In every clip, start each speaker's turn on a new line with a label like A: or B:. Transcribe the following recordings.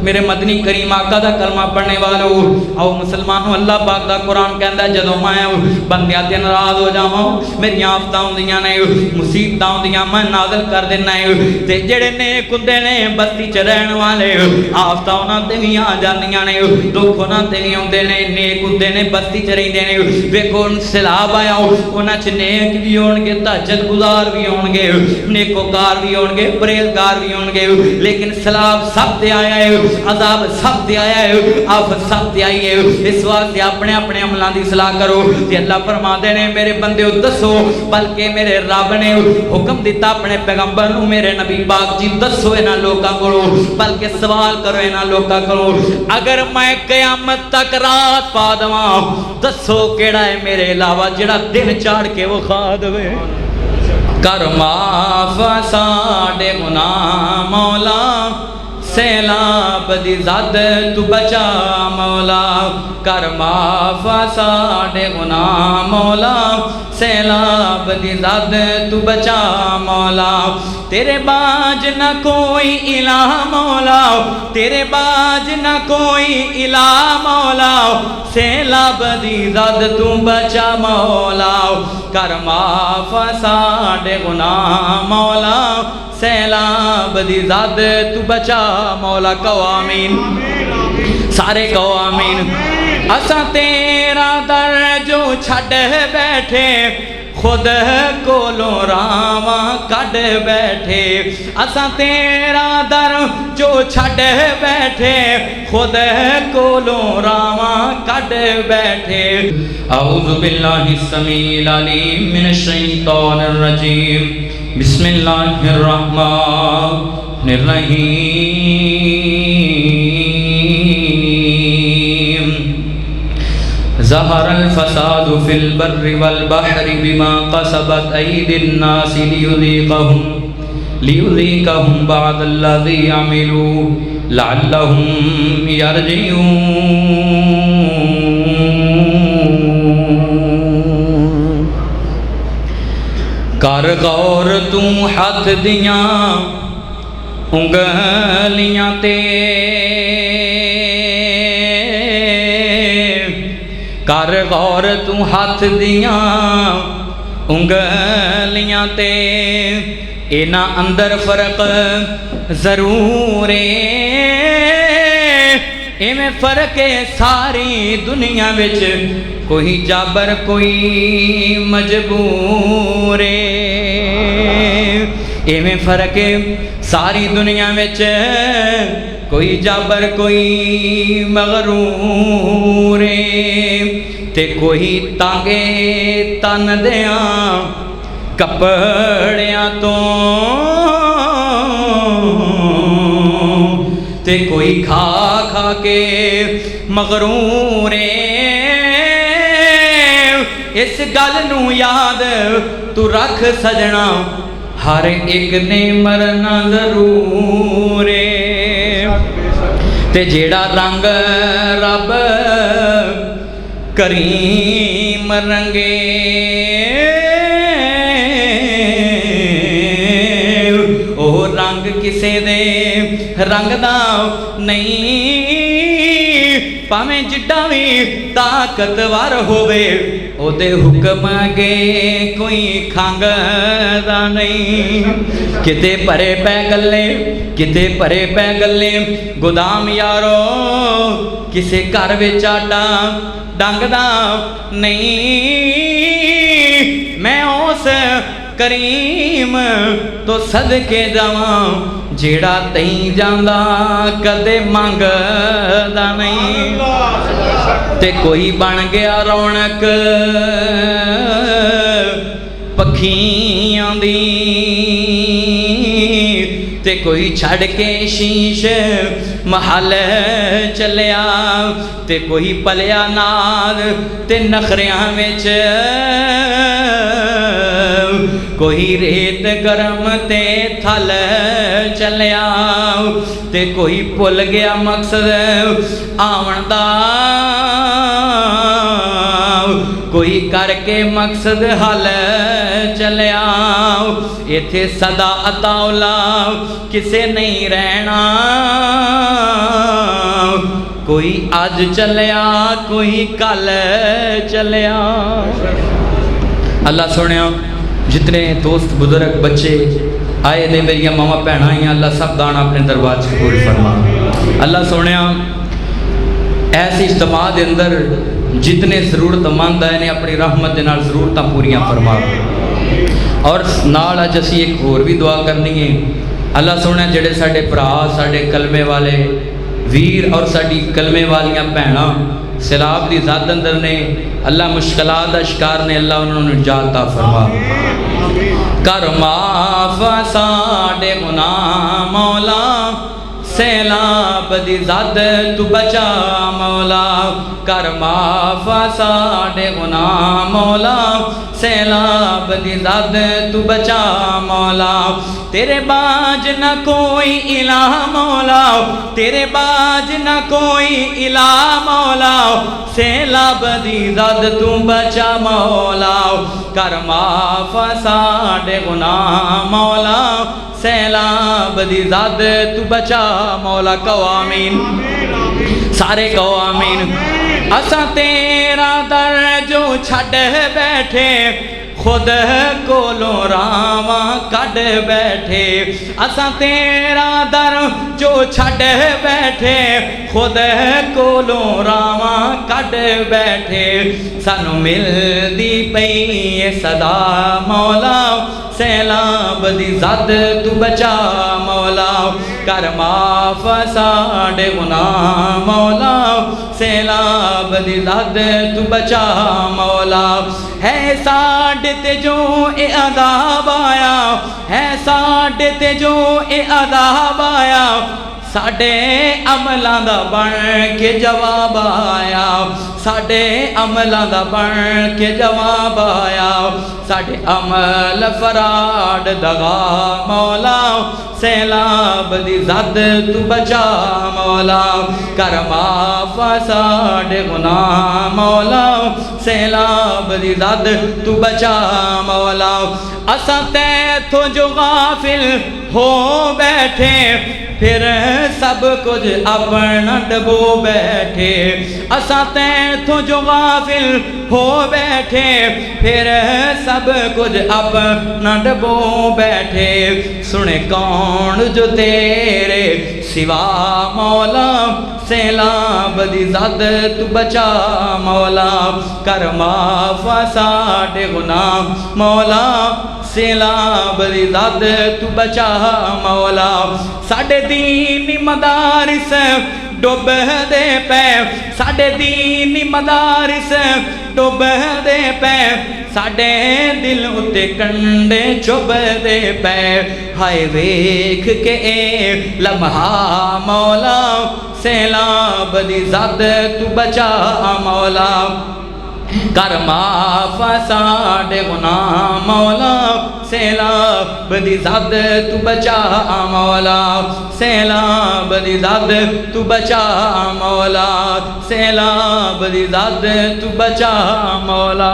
A: मेरे मदनी करीम आका दा कलमा पढ़ने वालों, आओ मुसलमानों, अल्लाह पाक दा कुरान कहता है जदों मैं बंदियां ते नाराज हो जावां, मेरी आफतां आउंदियां ने, मुसीबतां आउंदियां, मैं नाज़िल कर देना है। ते जेड़े नेक हुंदे ने बस्ती च रहण वाले, आफतां उन्हां ते भी आ जांदियां ने, दुख उन्हां ते भी आउंदे ने। नेक हुंदे ने बस्ती च रहिंदे ने, वेखो सैलाब आया उन्हां च नेक भी होणगे, तहज्जुद गुज़ार भी होणगे, नेकोकार भी होणगे, परहेज़गार भी होणगे, लेकिन सैलाब सब ते आया है, अज़ाब सब ते आया है, आफत सब ते आई है। इस वास्ते अपने अपने अमलों की सलाह करो। ते अल्लाह फरमाते ने मेरे बंदे दसो, बल्कि मेरे रब ने हुक्म दिता अपने पैगंबर नूं, मेरे नबी पाक जी दसो इन्हां लोकां कोलों, बल्कि सवाल करो इन्हां लोकां कोलों, अगर मैं क़यामत तक रात पा देवां, दसो केड़ा है मेरे अलावा जेड़ा दिन चाड़ के वो खा देवे। कर माफ साडे गुनाह मौला, सैलाब दी ज़द तू बचा मौला। कर माफ साडे गुनाह मौला, सैलाब दी ज़द तू बचा मौला। तेरे बाज न कोई इलाह मौला, तेरे बाज न कोई इलाह मौला, सैलाब दी ज़द तू बचा मौला। कर माफ साडे गुनाह मौला, सैलाब दी ज़द तू बचा मौला। कहो आमीन, सारे कहो आमीन। असा तेरा दर जो छड़ बैठे, खुद कोलों रावा कढ़ बैठे। असा तेरा दर जो छड़ बैठे, खुद कोलों रावा कढ़ बैठे। औज़ु बिल्लाहि समील अलीम मिनश शैतानिर रजीम, बिस्मिल्लाहिर रहमानिर रहीम। ज़हरल फ़सादु फ़िल बर्रि वल बहरि बिमा कसबत ऐदिन नास लियुज़ीक़हुम बअदल्लज़ी अमिलू लअल्लहुम यरजिऊन। कर गौर तू हथ दियां उंगलियां ते, कर गौर तू हथ दियां उंगलियां ते, इना अंदर फर्क जरूर है। इवें फर्क है सारी दुनिया विच, कोई जाबर कोई मजबूर है। इवें फर्क है सारी दुनिया विच, कोई जाबर कोई मगरूर है। ते कोई तांगे तन दिया कपड़ियां तो, ते कोई खा खा के मगरूर है। इस गल नूं याद तू रख सजना, हर एक ने मरना जरूर है। ते जेड़ा रंग रब करीम रंगे, ओ रंग किसे दे रंग दा नहीं, भावें जिड्डा भी ताकतवर होवे, ओदे हुक्म अगे कोई खंगदा नहीं। किते भरे पै गल्ले, किते भरे पै गल्ले, गोदाम यारो किसे घर विच आटा डंगदा नहीं। मैं उस करीम तो सदके जावां, जेड़ा तई जांदा कदे मंगदा नहीं। ते कोई बन गया रौनक पखियां दी, ते कोई छड़ के शीश महल चलिया, ते कोई पलिया नाद ते नखरियां विच, कोई रेत गरम ते थल चलिया, ते कोई भुल गया मकसद आवन दा, कोई करके मकसद हल चलिया। इथे सदा अताउला किसे नहीं रहना, कोई अज चलिया कोई कल चलिया। अल्लाह सुनिया जितने दोस्त बुजुर्ग बच्चे आए ने मेरिया मावा भैन आई अल्लाह सब दाना अपने दरबार च कबूल फरमा। अल्लाह सुनिया ऐसी इज्तमा के अंदर जितने जरूरतमंद आए ने अपनी रहमत के नाल जरूरतां पूरियां फरमा। और नाल अज असीं एक होर भी दुआ करनी है। अल्लाह सुनिया जेडे साडे भरा साडे कलमे वाले वीर और साडी कलमे वालियां भैनां सैलाब की ज़ात अंदर ने अल्लाह मुश्किलात का शिकार ने अल्लाह उन्होंने निजात फरमा। कर माफ साडे गुनाह मौला सैलाब दी ज़ात तू बचा मौला। कर माफ साडे गुनाह मौला सैलाब दी ज़ात तू बचा मौला। तेरे बाज न कोई इला मौला तेरे बाज न कोई इला मौला सैलाब दी ज़ात तू बचा मौला। कर माफ साडे गुनाह मौला सैलाब दी ज़ात तू बचा मौला। कहो आमीन, सारे कहो आमीन। असा तेरा दर जो छड़ बैठे खुद कोलों रावा कढ़ बैठे। असा तेरा दर जो छड़ बैठे खुद कोलों रावा कढ़ बैठे। सानू मिलदी पई सदा मौला सैलाब दी ज़ात तू बचा मौला। कर माफ साडे गुनाह मौला सैलाब दी ज़ात तू बचा मौला। है साडे ते जो ए अज़ाब आया है साडे ते जो ए अज़ाब आया साडे अमलां दा बन के जवाब आया। साडे अमलां दा बन के जवाब आया। साडे अमल फराड दगा मौला सैलाब दी ज़ात तू बचा मौला। कर माफ साडे गुनाह मौला सैलाब दी ज़ात तू बचा मौला। असा तैथों जो गाफिल हो बैठे फिर सब कुछ अपना डबो बैठे। असा तैथों जो गाफिल हो बैठे फिर सब कुछ अपना डबो बैठे। सुने कौन जो तेरे सिवा मौला सैलाब दी ज़ात तू बचा मौला। कर माफ साडे गुनाह मौला सैलाब दी ज़ात तू बचा मौला। साडे दीनी मदारिस डुब दे पै साडे दीनी मदारिस डुब दे पै साडे दिल उत्ते कंडे चुभ दे पै। हाय वेख के ए लम्हा मौला सैलाब दी ज़ात तू बचा मौला। कर माफ साडे गुनाह मौला सैलाब दी ज़ात तू बचा मौला। सैलाब दी ज़ात तू बचा मौला सैलाब दी ज़ात तू बचा मौला।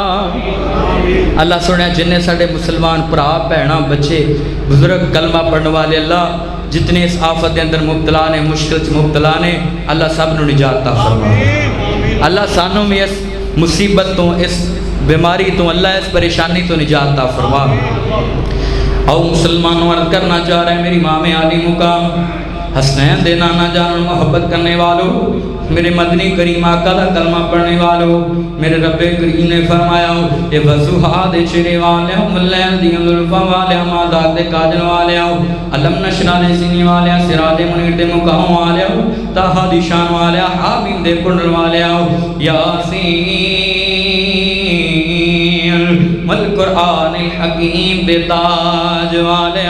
A: अल्लाह सुनिया जिन्ने साडे मुसलमान भरा भैणा बच्चे बुजुर्ग कलमा पढ़ने वाले अल्लाह जितने इस आफत के अंदर मुब्तला ने मुश्किल च मुब्तला ने अल्लाह सब नूं निजात अता फरमा। अल्लाह सानू भी इस मुसीबत तो इस बीमारी तो अल्लाह इस परेशानी तो निजात अता फरमा। और मुसलमानों अर्ज करना चाह रहे हैं मेरी मामे आली मुकाम हसनैन दे नाना जान मोहब्बत करने वालों मेरे मदनी करीम आका दा कलमा पढ़ने वालों मेरे रब्बे करीम ने फरमाया ये वज़ुहा दे चेहरे वाले मुल्लैल दी जुल्फा वाले मादाक दे काजल वाले अलम नशरा दे सीने वाले सिराज मुनीर दे मुकाम वाले ताहा दी शान वाले हाबीब दे कुंडल वाले यासीन वल कुरआन हकीम दे ताज वाले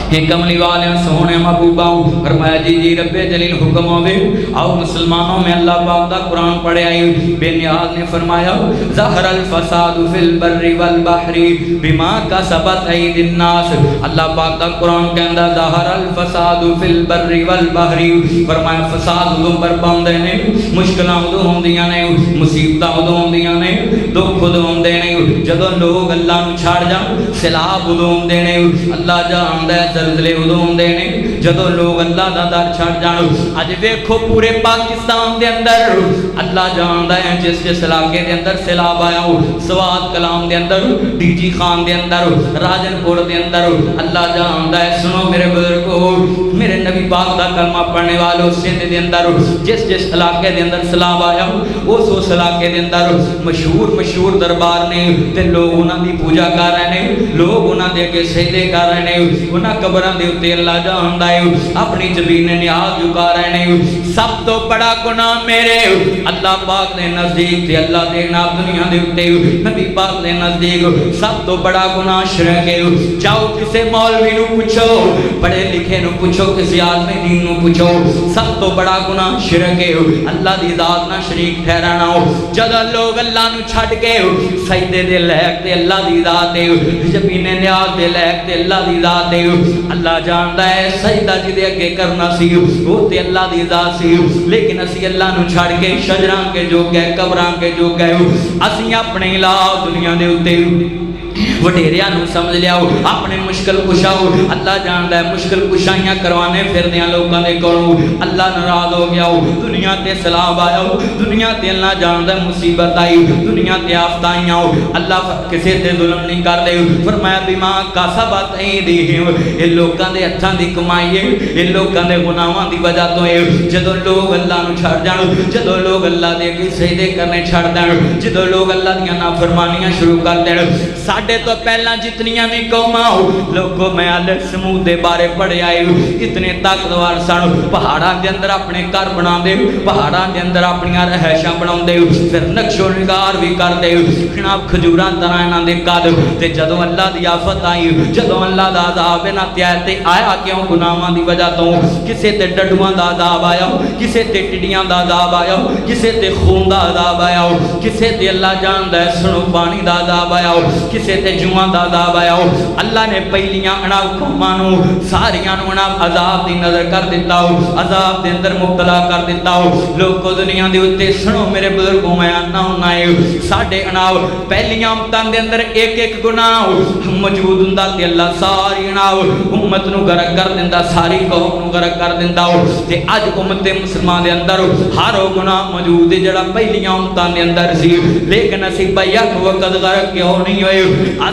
A: हे कमली वाले सोहने महबूबा फरमाया जी जी रब्बे जलील हुक्म आवे आओ मुसलमानों में अल्लाह पाक दा कुरान पढ़े आई बेनियाज ने फरमाया ज़हरल फसाद फिल बर्रि वल बहरी बिमा कसबत ऐदिन नास। अल्लाह पाक दा कुरान कहंदा ज़हरल फसाद फिल बर्रि वल बहरी फरमाया फसाद उदों बरपांदे ने मुश्किलां उदों होंदियां ने मुसीबतां उदों होंदियां ने दुख उदों होंदे ने जदों लोग अल्लाह नूं छड़ जाण सैलाब उदों होंदे ने। अल्लाह जानदा है जलजले उदों होंदे ने जदों लोग अल्लाह दा दर छड़ जाण। अज वेखो पूरे पाकिस्तान दे अंदर अल्लाह जानदा है जिस जिस इलाके दे अंदर सैलाब आया हो, सवात कलाम दे अंदर, डीजी खान दे अंदर, राजनपुर दे अंदर अल्लाह जानदा है। सुनो मेरे बुजुर्गो, मेरे नबी पाक दा कलमा पढ़ने वालों, सिंध दे अंदर जिस जिस इलाके दे अंदर सैलाब आया उस इलाके दे अंदर मशहूर दरबार ने ते लोग उन्हां दी पूजा कर रहे ने, लोग उन्हां दे अगे सजदे कर रहे ने, उन्हां कबरां दे उत्ते अल्लाह जानदा है अपनी जबीन नियाज झुका रहे ने। सब तो बड़ा गुनाह मेरे अल्लाह पाक दे नजदीक ते अल्लाह दे ना दुनिया दे उत्ते नबी पाक दे नजदीक सब तो बड़ा गुनाह शिरक है। जाओ किसी मौलवी नूं पूछो, पढ़े लिखे नूं पूछो, किसी आदमी दीन नूं पूछो, सब तो बड़ा गुनाह शिरक है। अल्लाह दी जात ना शरीक ठहराना हो। जदों लोग अल्लाह नूं छड्ड के सजदे दे लायक ते अल्लाह दी जात है, जमीने न्याज दे लायक ते अल्लाह दी जात है। अल्लाह जानदा है सजदा जिहदे अगे करना सी वो ते अल्लाह दी जात सी, लेकिन असी अल्लाह नूं छड्ड के शजरां के जोगे कबरां के जोगे असी अपने इलाह दुनिया दे उत्ते वडेरिया समझ लियाओ, अपने मुश्किल कुशाओ। अल्लाह जानदा है मुश्किल कुशाइयां करवाने फिरदे लोगों के कोलों अल्लाह नाराज हो गया हो। दुनिया ते सैलाब आया हो, दुनिया ते अल्लाह जानदा है मुसीबत आई, दुनिया ते आफतां आईयां हो। अल्लाह किसी ते जुल्म नहीं करदे, फरमाया बिमा कासबत ऐदीहिम, ये लोगों के हत्थां दी कमाई है, ये लोगों के गुनाहां दी वजह तो है। जदों लोग अल्लाह नूं छड्ड जाण, जदों लोग अल्लाह दे अगे सजदे करने छड्ड देण, जदों लोग अल्लाह दीयां नाफरमानियां शुरू कर देण। साडे तो पहला जितनियां भी कौमां लोगों मैं अल समूह के बारे पढ़े आए, इतने ताकतवर सन, पहाड़ों के अंदर अपने घर बनाते, पहाड़ों के अंदर अपन रहायशा बनाते, फिर नक्शो निगार भी करते, जनाब खजूर तरह इन्हों के कद। तो जदों अल्लाह की आफत आई, जदों अल्लाह का अजाब इन्हों ते आया, ते आया क्यों गुनाहां की वजह तो। किसी ते डडुआं का अजाब आया, किसी ते टिड्डियां का अजाब आया, किसी ते खून का अजाब आया, किसी ते अल्लाह जानदा है सुनो पानी का अजाब आया, किसी ते जुआं का अजाब आया। अल्लाह ने पहलियां अनाब कौमां नूं सारियां नूं अनाब अजाब दी नजर कर दिता हो, अजाब दे अंदर मुब्तला कर दिता हो। लोगों दुनिया दे उत्ते सुनो मेरे बुजुर्गों, मैं आना हुन्ना है साडे अनाब पहलियां उम्मतां दे अंदर एक एक गुनाह मौजूद हुंदा ते अल्लाह सारी अनाब उम्मत नूं गरक कर दिंदा, सारी कौम नूं गरक कर दिंदा हो। ते अज उम्मत मुसलमान दे अंदर हर वो गुनाह मौजूद है जिहड़ा पहलियां उम्मतां दे अंदर सी, लेकिन असीं बैक वक्त गरक क्यों नहीं होए।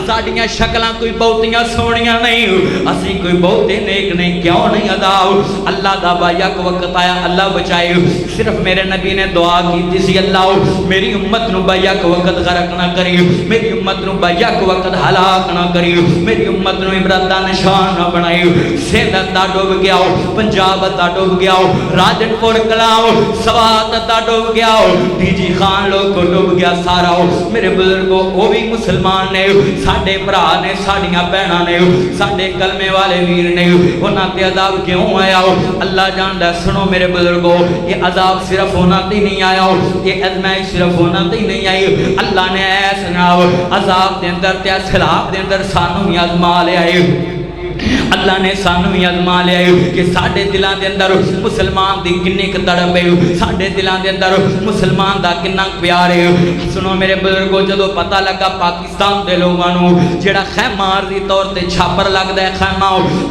A: साडियां शक्लां कोई बहुतियां सोहणियां नहीं, असीं कोई बहुते नेक नहीं, क्यों नहीं अदाओ। अल्लाह दा बायक वक्त आया, अल्लाह बचाए। सिर्फ मेरे नबी ने दुआ की सी, अल्लाह मेरी उम्मत नूं बायक वक्त गरक ना करी, मेरी उम्मत नूं बायक वक्त हलाक ना करी, मेरी उम्मत नूं इबरत दा निशान ना बनाई। सिंध अद्धा डुब गया, पंजाब अद्धा डुब गया, राजनपुर कलाओ सवात अद्धा डुब गया, डीजी खान लोग डुब गया सारा। मेरे बुजुर्गों वो भी मुसलमान ने, साडे भरा ने, साडियां भैणां ने, साडे कलमे वाले वीर ने, उन्हां ते अजाब क्यों आया हो अल्लाह जानदा। सुनो मेरे बुजुर्गों, ये अजाब सिर्फ उन्हां ते नहीं आया, ये आजमाइश सिर्फ उन्हां ते नहीं आई। अल्लाह ने ऐस जनाब अजाब दे अंदर ते सैलाब दे अंदर सानू भी आजमा लिया है। अल्लाह ने सानू भी आजमा लिया कि साडे दिलों के अंदर मुसलमान की किन्नी तड़प है, साडे दिलों के अंदर मुसलमान का कितना प्यार है। सुनो मेरे बुजुर्गों, जदों पता लगा पाकिस्तान के लोगों को जिहड़ा खैमा आरजी तौर पर छापर लगता है, खैमा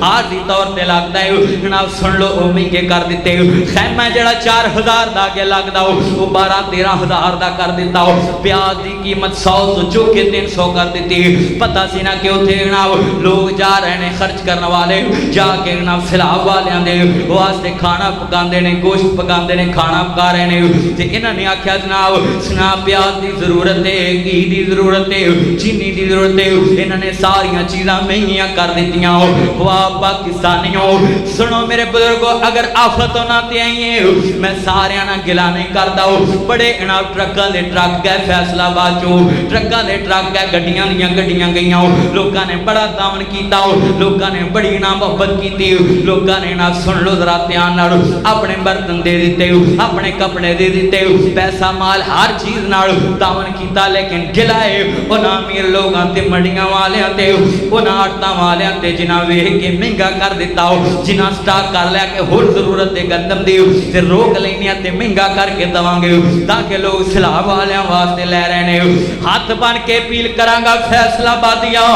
A: आरजी तौर पर लगता है, जनाब सुन लो वो महंगे कर दिते। खैमा जिहड़ा 4000 का अगे लगता हो वो 12-13,000 का कर दिता हो। प्याज की कीमत 100 तो चौके 300 कर दी। पता सी ना कि उत्थे जनाब लोग जा रहे हैं खर्च करने वाले, जाके जनाब सैलाब वालियां दे वास्ते खाना पकाते हैं, गोश्त पकाते हैं, खाना पका रहे हैं। तो इन्होंने आख्या जनाब प्याज की जरूरत है, घी की जरूरत है, चीनी की जरूरत है, इन्होंने सारिया चीज़ां महंगियां कर दित्तियां। वाह पाकिस्तानियों, सुनो मेरे बुजुर्गों, अगर आफत होना ते आई है मैं सारियां नाल गिला नहीं करता। बड़े जनाब ट्रकों के ट्रक गए फैसलाबाद चो, ट्रकों के ट्रक गए, गड्डियां दीयां गड्डियां गईयां, लोगों ने बड़ा तावन किया, लोगों ने बड़ी ना मोहब्बत की, लोगों ने ना सुन लो जरा ध्यान नाल अपने बर्तन दे दिते, अपने कपड़े दे दिते, पैसा माल हर चीज नाल तावन किया, लेकिन गिलाए उन्हां अमीर लोगों ते मंडियां वालियां ते उन्हां आड़तां वालियां ते जिन्हां वेख के महंगा कर दिता, जिन्हां स्टाक कर लिया कि होर जरूरत है गंदम दी ते रोक लैनियां ते महंगा करके दवांगे ताकि लोग सैलाब वालियां वास्ते लै रहे ने। हाथ बन के अपील करांगा फैसलाबादियां,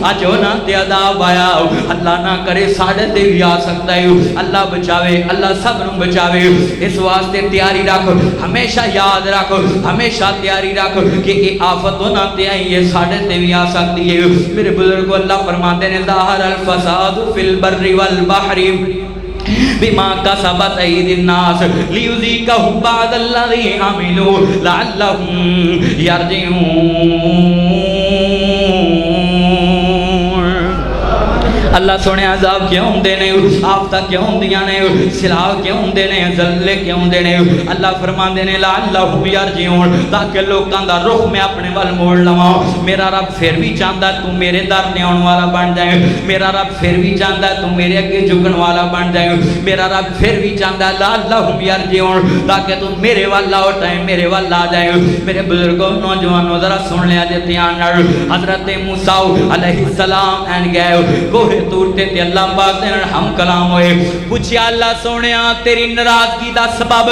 A: अज उन्हां ते अजाब आया, अल्लाह ना करे साढ़े ते भी आ सकता है। अल्लाह बचावे, अल्लाह सब नूं बचावे। इस वास्ते तैयारी रख, हमेशा याद रख, हमेशा तैयारी रख कि ये आफत उन्हां ते आई है साढ़े ते भी आ सकती है। मेरे बुजुर्ग अल्लाह फरमाते ने ज़ाहरल फसाद फिल बर्रि वल बहरी बिमा कसबत अयदीन नास लियुज़ीक़हुम बअदल्लज़ी अमिलू लअल्लहुम यरजिऊन। अल्लाह सोने अजाब क्यों होंदे ने, आफतां क्यों होंदियां ने, सिलाह क्यों होंदे ने, ज़ल्ज़ले क्यों होंदे ने। अल्लाह फरमांदे ने लअल्लहुम यरजिऊन, ताकि लोकां दा रुख मैं अपने वल मोड़ लवां। मेरा रब फिर भी चाहता तू मेरे दर ते आउण वाला बन जाए, मेरा रब फिर भी चाहता तू मेरे अगे झुकण वाला बन जाए, मेरा रब फिर भी चाहता लअल्लहुम यरजिऊन, ताकि तू मेरे वल लौट आए, मेरे वल आ जाए। मेरे बुजुर्गों नौजवानों जरा सुन लिया जे ध्यान नाल। हज़रत मूसा अलैहिस्सलाम एंड गए कोहे तूर ते अल्लाह पाक दे नाल हम कलाम होए। पूछया अल्लाह सोहणिया तेरी नाराजगी दा सबब,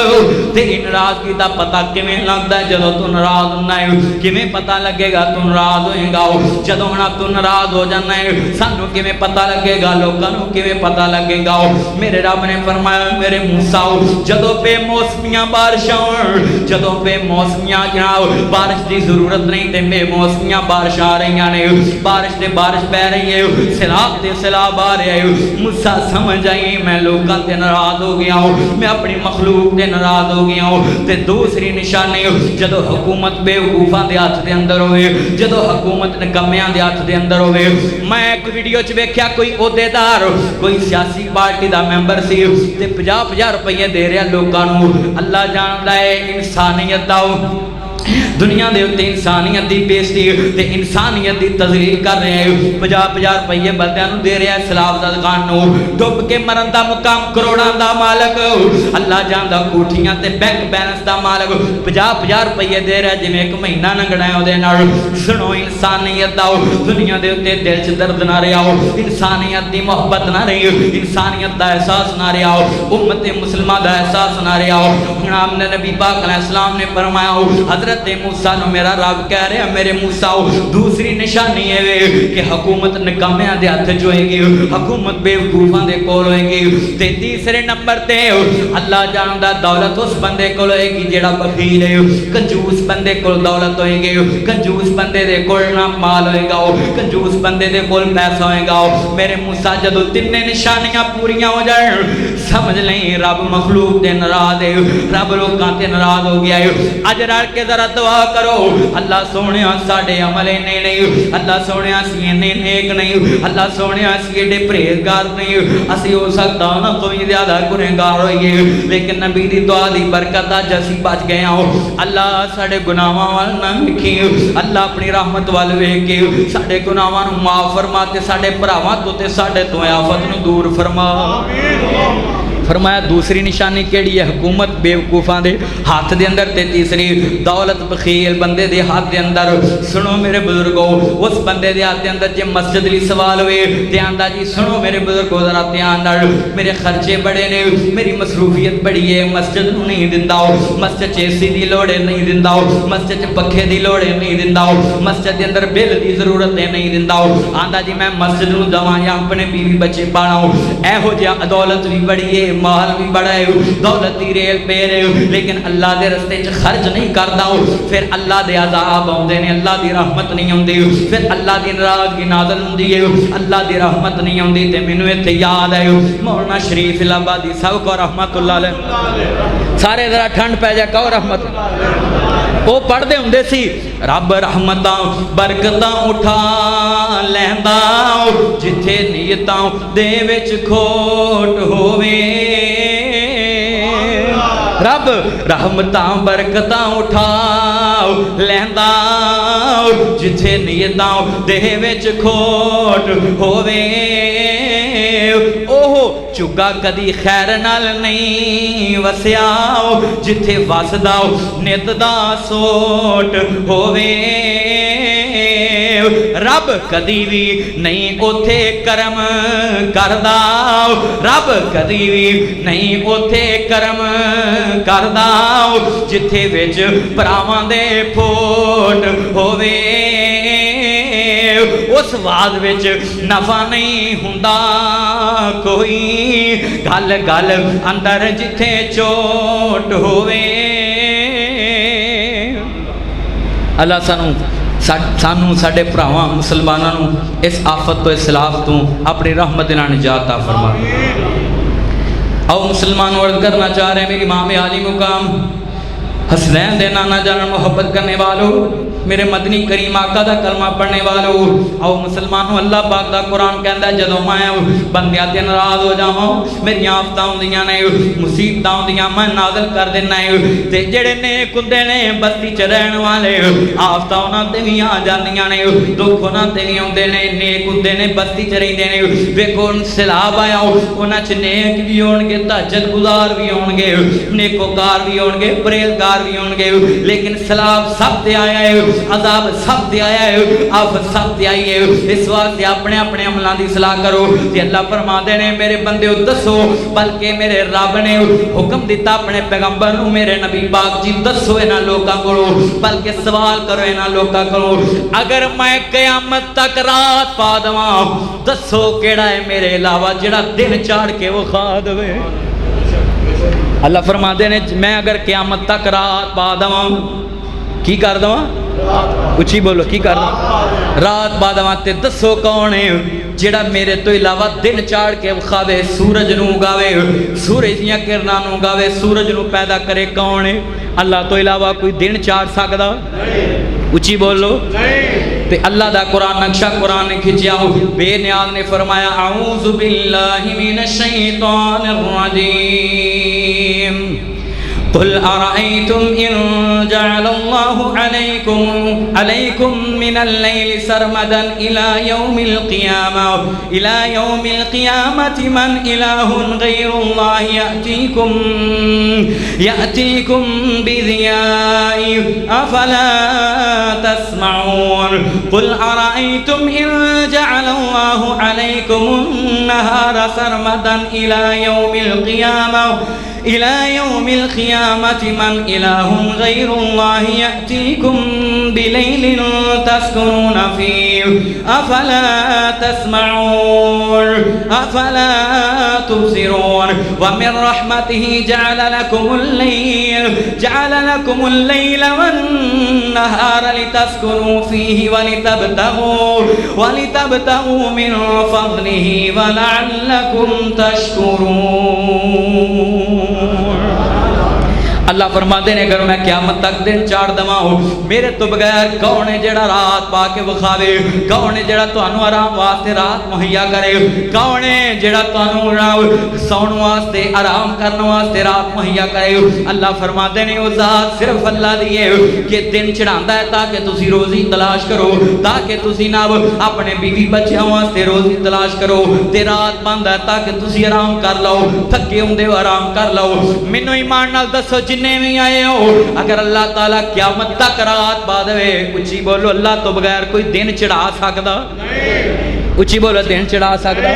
A: तेरी नाराजगी दा पता किवें लगदा है? जदों तू नाराज हुंदा है किवें पता लगेगा तू नाराज होएगा? जदों ना तू नाराज हो जाना है सानू किवें पता लगेगा, लोकां नू किवें पता लगेगा? मेरे रब ने फरमाया मेरे मूसा जदों बेमौसमियां बारिशां होण, जदों बेमौसमियां जनाब बारिश दी जरूरत नहीं ते बेमौसमियां बारिशां आ रही ने, बारिश ते बारिश पै रही है, सैलाब ते सैलाब आ रहे हो। मूसा समझ आई मैं लोगों ते नाराज हो गया हूँ, मैं अपनी मखलूक ते नाराज हो गया हूँ। ते दूसरी निशानी जदों हुकूमत बेवकूफां दे हथ दे अंदर होवे, जदों हुकूमत निकम्मियां दे हथ दे अंदर होवे। मैं एक वीडियो च वेख्या कोई ओहदेदार कोई सियासी पार्टी दा मैंबर सी ते 50-50 रुपये दे रहा लोगों नूं। अल्लाह जानदा है इंसानियत दा दुनिया के उत्ते इंसानियत की बेइज्जती ते इंसानियत की तजलील कर रहे हैं। 50-50 रुपये बंदियां नूं दे रहा है सलाब दा दुकान नूं, डुब के मरन दा मुकाम करोड़ां दा मालक अल्लाह जानदा कोठियां ते बैंक बैलेंस दा मालक 50-50 रुपये दे रहा है जिवें एक महीना लंघना है उहदे नाल। सुनो इंसानियत दा दुनिया के उत्ते दिल च दर्द ना रहा हो, इंसानियत की मोहब्बत ना रही, इंसानियत का एहसास ना रहा हो, उम्मत मुसलमान का एहसास ना रहा हो। हमने नबी पाक अलैहिस्सलाम ने फरमाया हज़रत मूसा नूं मेरा रब कह रहा मेरे मूसा दूसरी निशानी है कि हुकूमत निकामियां दे हथ च होएगी, हुकूमत बेवकूफां दे कोल होएगी। ते तीसरे नंबर ते अल्लाह जानदा दौलत उस बंदे कोल होएगी जेड़ा बखील है, कंजूस बंदे कोल दौलत होएगी, कंजूस बंदे दे कोल ना माल होएगा, कंजूस बंदे दे कोल पैसा होएगा। मेरे मूसा जदों तिन्ने निशानियां पूरियां हो जाए समझ नहीं रब मखलूक दे नाराज है, रब लोकां ते नाराज हो गया है। अज रल के जरा दुआ करो अल्लाह सोने साडे अमल इन्ने नहीं, अल्लाह सोने असीं इन्ने नेक नहीं, अल्लाह सोने असीं एडे परहेजगार नहीं, असीं हो सकता ना कोई ज्यादा गुनहगार होइए लेकिन नबी दी दुआ दी बरकत अज असीं बच गए हो। अल्लाह साडे गुनाहां वल ना वेखी, अल्लाह अपनी रहमत वल वेख के साडे गुनाहां नूं माफ फरमा ते साडे भरावां तो ते साडे तो आफत नूं दूर फरमा। फरमाया दूसरी निशानी केड़ी है? हुकूमत बेवकूफां दे हाथ दे अंदर ते तीसरी दौलत बखील बंदे दे हाथ दे अंदर। सुनो मेरे बुजुर्गो उस बंदे दे हाथ दे अंदर जे मस्जिद ली सवाल हुए ते आंदा जी सुनो मेरे बुजुर्गो जरा ध्यान नाल मेरे खर्चे बड़े ने, मेरी मसरूफियत बड़ी है, मस्जिद नूं नहीं दिंदा, मस्जिद च एसी दी लोड़ है नहीं दिंदा, मस्जिद च पखे दी लोड़ है नहीं दिंदा, मस्जिद दे अंदर बिल दी जरूरत है नहीं दिंदा। आंदा जी मैं मस्जिद नूं दवां या अपने बीवी बच्चे पालां, एहो जिहा दौलत भी बड़ी है, माल भी बड़ा है, दौलत दी रेल पे रहे लेकिन अल्लाह दे रस्ते च खर्च नहीं करदा, फिर अल्लाह दे अज़ाब आउंदे ने, अल्लाह दी रहमत नहीं आउंदी, फिर अल्लाह दी नाराज़गी नाज़िल हुंदी है, अल्लाह दी रहमत नहीं आउंदी। ते मैनूं इत्थे याद आयो मौलाना शरीफ इलाहाबादी साहब को रहमतुल्लाह अलैह, सारे जरा ठंड पै जा कहो रहमत। वो पढ़ते हुंदे सी रब रहमतां बरकतां उठा लैंदा जिथे नीयतां दे विच खोट होवे, रब रहमतां बरकतां उठा लैंदा जिथे नीयतां दे विच खोट होवे। ओह चुगा कदी खैर नाल नहीं वसिया जिथे वसदा नित दा सोट होवे, रब कदी भी नहीं उथे करम करदा, रब कदी भी नहीं उथे करम करदा जिथे विच भरावां दे फोट होवे। उस वाद विच नफा नहीं हुंदा कोई। गल गल अंदर जिथे चोट होवे। अल्लाह सानू साडे भरावां मुसलमानां नूं इस आफत तो इस सलाफ तो अपनी रहमत नाल निजात अता फरमा। आओ मुसलमान वर्द करना चाह रहे हैं मेरी इमाम आली मुकाम हसनैन दे नाना जान मोहब्बत करने वालों, मेरे मदनी करीम आका दा कलमा पढ़ने वालों, आओ मुसलमानों अल्लाह पाक दा कुरान कहंदा जदों मैं बंदियां ते नाराज हो जावां, मेरी आफतां आउंदियां ने, मुसीबतां आउंदियां मैं नाज़िल कर देना है। ते जेड़े नेक हुंदे ने बस्ती च रहण वाले आफतां उन्हां ते भी आ जांदियां ने, दुख उन्हां ते भी आउंदे ने। नेक हुंदे ने बस्ती च रहिंदे ने, वेखो सैलाब आया उन्हां च नेक भी होणगे, तहज्जुद गुज़ार भी होणगे, नेकोकार भी होणगे, परहेज़गार भी होणगे, लेकिन सैलाब सब ते आया है, अजाब सब ते आया है, आफत सब ते आई है। इस वास्ते अपने अपने अमलों की सलाह करो। ते अल्लाह फरमाते ने मेरे बंदे दसो, बल्कि मेरे रब ने हुक्म दिता अपने पैगंबर नूं, मेरे नबी पाक जी दसो इन्हां लोकां कोलों, बल्कि सवाल करो इन्हां लोकां कोलों, अगर मैं क़यामत तक रात पा देवां दसो केड़ा है मेरे अलावा जिहड़ा दिन चाड़ के विखा देवे। अल्लाह फरमाते ने मैं अगर क़यामत तक रात पा देवां की कर देवां, उची बोलो की कर रात पा देवां, ते दसो कौन है जिहड़ा मेरे तो इलावा दिन चाड़ के विखावे, सूरज नूं उगावे, सूरज दीयां किरणां नूं उगावे, सूरज नूं पैदा करे, कौन है? अल्लाह तो इलावा कोई दिन चाड़ सकदा? उची बोलो। ते अल्लाह दा कुरान नक्शा कुरान ने खिंचिया, बेनियाज ने फरमाया औज़ु बिल्लाहि मिनश शैतानिर रजीम कुल अरअयतुम इन जअलल्लाहु अलैकुम मिनल लैलि सरमदन इला यौमिल क़ियामति मन इलाहुन गैरुल्लाहि यातीकुम बिज़ियाइ अफला तस्मऊन कुल अरअयतुम इन जअलल्लाहु अलैकुमुन नहारा सरमदन इला यौमिल क़ियामति मन इलाहुन गैरुल्लाहि यातीकुम बिलैलिन तस्कुनून फ़ीह अफ़ला तस्मऊन अफ़ला तुबसिरून व मिन रहमतिही जअल लकुमुल लैल वन नहार लितस्कुनू फ़ीह व लितबतगू मिन फ़ज़लिही व लअल्लकुम तशकुरून। अल्लाह फरमाते ने अगर मैं क़यामत तक दिन चाड़ देवां मेरे तो बगैर कौन है जेड़ा रात पा के विखावे, कौन है जेड़ा तुहानू आराम वास्ते रात मुहैया करे, कौन है जेड़ा तुहानू सौण वास्ते आराम करने वास्ते रात मुहैया करे। अल्लाह फरमाते ने वो ज़ात सिर्फ अल्लाह दी है कि दिन चढ़ांदा है ताकि तुसी रोज़ी तलाश करो, ताकि तुसी ना अपने बीवी बच्चों वास्ते रोज़ी तलाश करो, ते रात बंद है ताकि तुसी आराम कर लो, थके हुंदे हो आराम कर लो। मैनू ईमान नाल दसो जिन्ने भी आए हो अगर अल्लाह ताला क़यामत तक रात पा देवे, उची बोलो अल्लाह तो बगैर कोई दिन चढ़ा सकदा? उची बोलो दिन चढ़ा सकदा?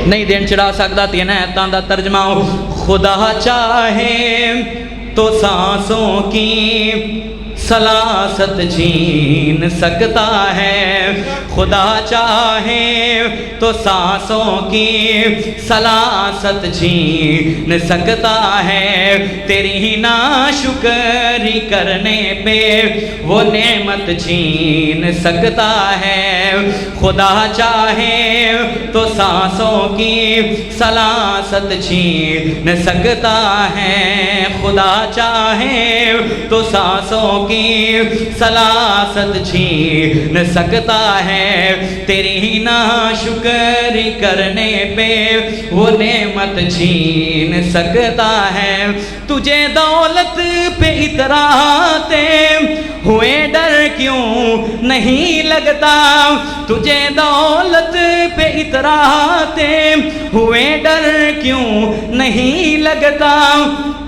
A: नहीं दिन चढ़ा सकदा। तीन आयतां दा तर्जमा खुदा चाहे तो सांसों की सलासत छीन सकता है, खुदा चाहे तो सांसों की सलासत छीन सकता है, तेरी ही नाशुक्री करने पे वो नेमत छीन सकता है। खुदा चाहे तो सांसों की सलासत छीन सकता है, खुदा चाहे तो सांसों की सलासत छीन सकता है, तेरी ही नाशुक्री करने पे वो नेमत छीन सकता है। तुझे दौलत पे इतराते हुए डर क्यों नहीं लगता, तुझे दौलत पे इतराते हुए डर क्यों नहीं लगता,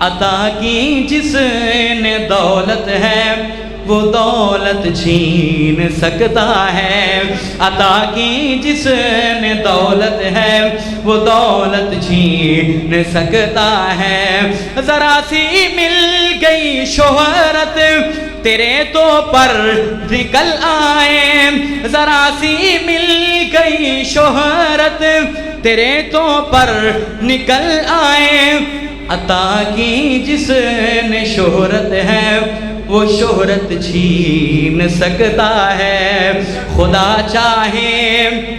A: अता की जिसने दौलत है वो दौलत छीन सकता है, अता की जिसने दौलत है वो दौलत छीन सकता है। जरा सी मिल गई शोहरत तेरे तो पर निकल आए, जरा सी मिल गई शोहरत तेरे तो पर निकल आए, अता की जिसने शोहरत है वो शोहरत छीन सकता है, खुदा चाहे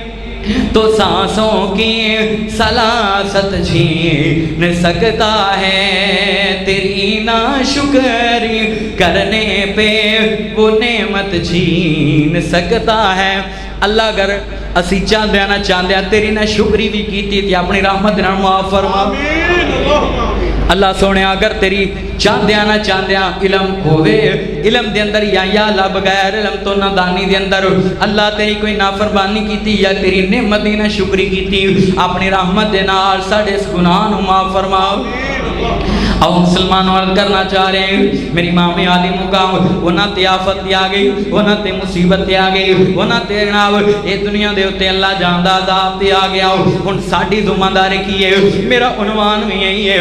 A: तो सांसों की सलासत छीन सकता है, तेरी नाशुक्री करने पे वो नेमत छीन सकता है। अल्लाह अगर असी चाहते ना चाहते तेरी ना शुक्री भी की थी अपनी रहमत नाल माफ फरमा। अल्लाह सोने अगर तेरी चाहते ना चाहते इलम होवे, इलम दे अंदर या अल्लाह बगैर इलम तो नादानी दे अंदर अल्लाह तेरी कोई नाफरमानी की या तेरी नेमत दी ना शुक्री की, अपनी रहमत दे नाल साडे इस गुनाह नूं माफ फरमा। अब मुसलमानों अर्ज करना चाह रहे हैं मेरी माँ में आली मुकाम उन्होंने ते आफत आ गई, उन्होंने ते मुसीबत आ गई, उन्होंने ते जनाब ये दुनिया के उत्ते अल्लाह जानदा अज़ाब ते आ गया। हुण साडी जिम्मेदारी की है, मेरा उन्वान भी यही है,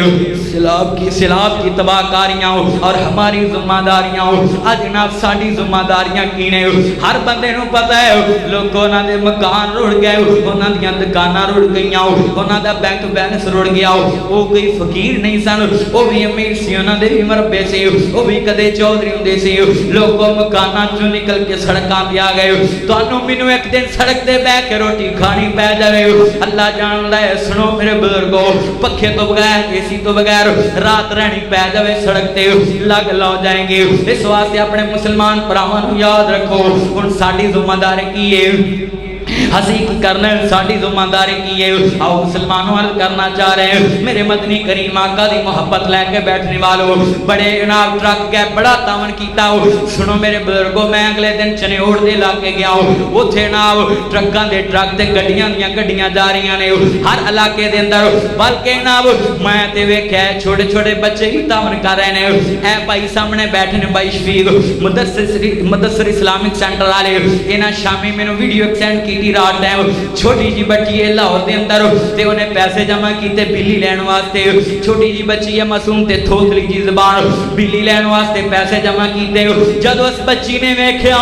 A: सैलाब की तबाहकारियां और हमारी जिम्मेदारियां। आज जनाब साडी जिम्मेदारियां की ने, हर बंदे नूं पता है लोगों उन्होंने मकान रुड़ गए, उन्होंने दियां दुकानां रुड़ गईयां, उन्होंने दा बैंक बैलेंस रुड़ गया। वो कोई फकीर नहीं सन, वो भी अमीर सी, उन्होंने भी मरबे से, वो भी कदे चौधरी होंदे से। लोग मकाना चो निकल के सड़कों पे आ गए। तुहानू मैनू एक दिन सड़क ते बैठ के रोटी खानी पै जाए, अल्लाह जानदा है। सुनो मेरे बुजुर्गो, पखे तो बगैर एसी तो बगैर रात रहनी पै जाए सड़क ते लग लो जाएंगे। इस वास्ते अपने मुसलमान भरावां नू याद रखो, हुण साडी जिम्मेदारी की है, हसी करना साड़ी जिम्मेदारी की है। आओ मुसलमानों अर्ज करना चाह रहे हैं मेरे मदनी करीम आका दी मोहब्बत लैके बैठने वालों, बड़े जनाब ट्रक गए बड़ा तावन किया। सुनो मेरे बुजुर्गो, मैं अगले दिन चनेौड़ के इलाके गया, उत्थे जनाब ट्रकों के ट्रक ते गड्डियां दियां गड्डियां जा रही ने हर इलाके के अंदर, बल्कि जनाब मैं ते वेख्या छोटे छोटे बच्चे भी तावन कर रहे हैं। ए भाई सामने बैठे ने भाई शफीक मुदस्सिर इस्लामिक सेंटर वाले, इन्हें शामी मैंने वीडियो सेंड की रात टाइम, छोटी जी बच्ची है लाहौर के अंदर ते उन्हें पैसे जमा किए बिल्ली लैन वास्ते। छोटी जी बच्ची है मासूम ते थोथली जी जबान, बिल्ली लैन वास्ते पैसे जमा किए। जब उस बच्ची ने वेख्या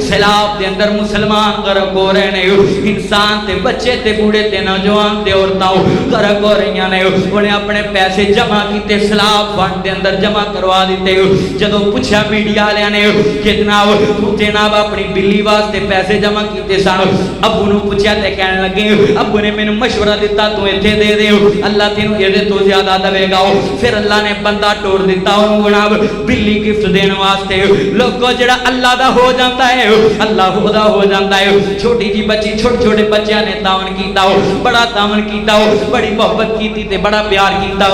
A: सैलाब के अंदर मुसलमान गर्क हो रहे ने, इंसान ते बच्चे ते बूढ़े ते नौजवान ते औरतां गर्क हो रही ने। उन्हें अपने पैसे जमा किए, सैलाब फंड के अंदर जमा करवा दिते। जदों पूछा मीडिया वाले ने कि जनाब तू जनाब अपनी बिल्ली वास्ते पैसे जमा किए सन, अबू नूं पूछया ते कहने लगे अबू ने मैनू मशवरा दिता तू इत्थे दे दे, अल्लाह तेनू इहदे तो ज्यादा देवेगा। फिर अल्लाह ने बंदा तोड़ दिता उन्होंने जनाब बिल्ली गिफ्ट देने वास्ते। लोगों जिहड़ा अल्लाह दा हो जाता है अल्लाह दा हो जाता है। छोटी जी बच्ची छोटे छोटे बच्चों ने तावन किया, बड़ा तावन किया, बड़ी मोहब्बत की ते बड़ा प्यार किया।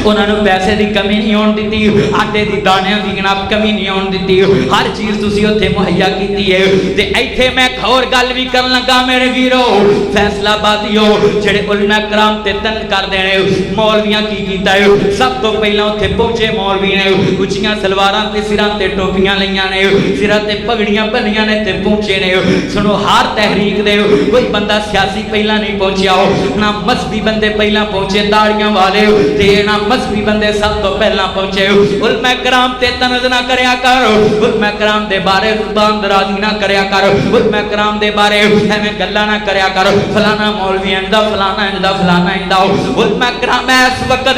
A: उन्होंने पैसे की कमी नहीं होने दी, आटे की दाने की जनाब कमी नहीं होने दी, हर चीज़ तुसी उत्थे मुहैया की है। ते इत्थे मैं एक होर गल भी कर लगा मेरे वीरो फैसलाबादियो, जेड़े उलमा कराम ते तंग कर देने मौलवियां की कीता है। सब तो पहला उत्थे पहुंचे मौलवी ने, उच्चियां सलवारां ते सिरां ते टोपियां लईयां ने, सिरां ते पगड़ियां बन्नियां ने ते पहुंचे ने। सुनो हर तहरीक दे कोई बंदा सियासी पहला नहीं पहुंचा, ना मजहबी बंदे पहला पहुंचे दाड़ियां वाले ते ना मजहबी बंदे सब तो पहला पहुंचे। उलमा कराम ते तनज़ ना करया कर, उलमा कराम दे बारे जुबान दराजी ना करया कर, उलमा कराम दे बारे एवें गल्लां ना करया कर, फलाना मौलवी इंदा फलाना इंदा फलाना इंदा। उलमा कराम इस वक्त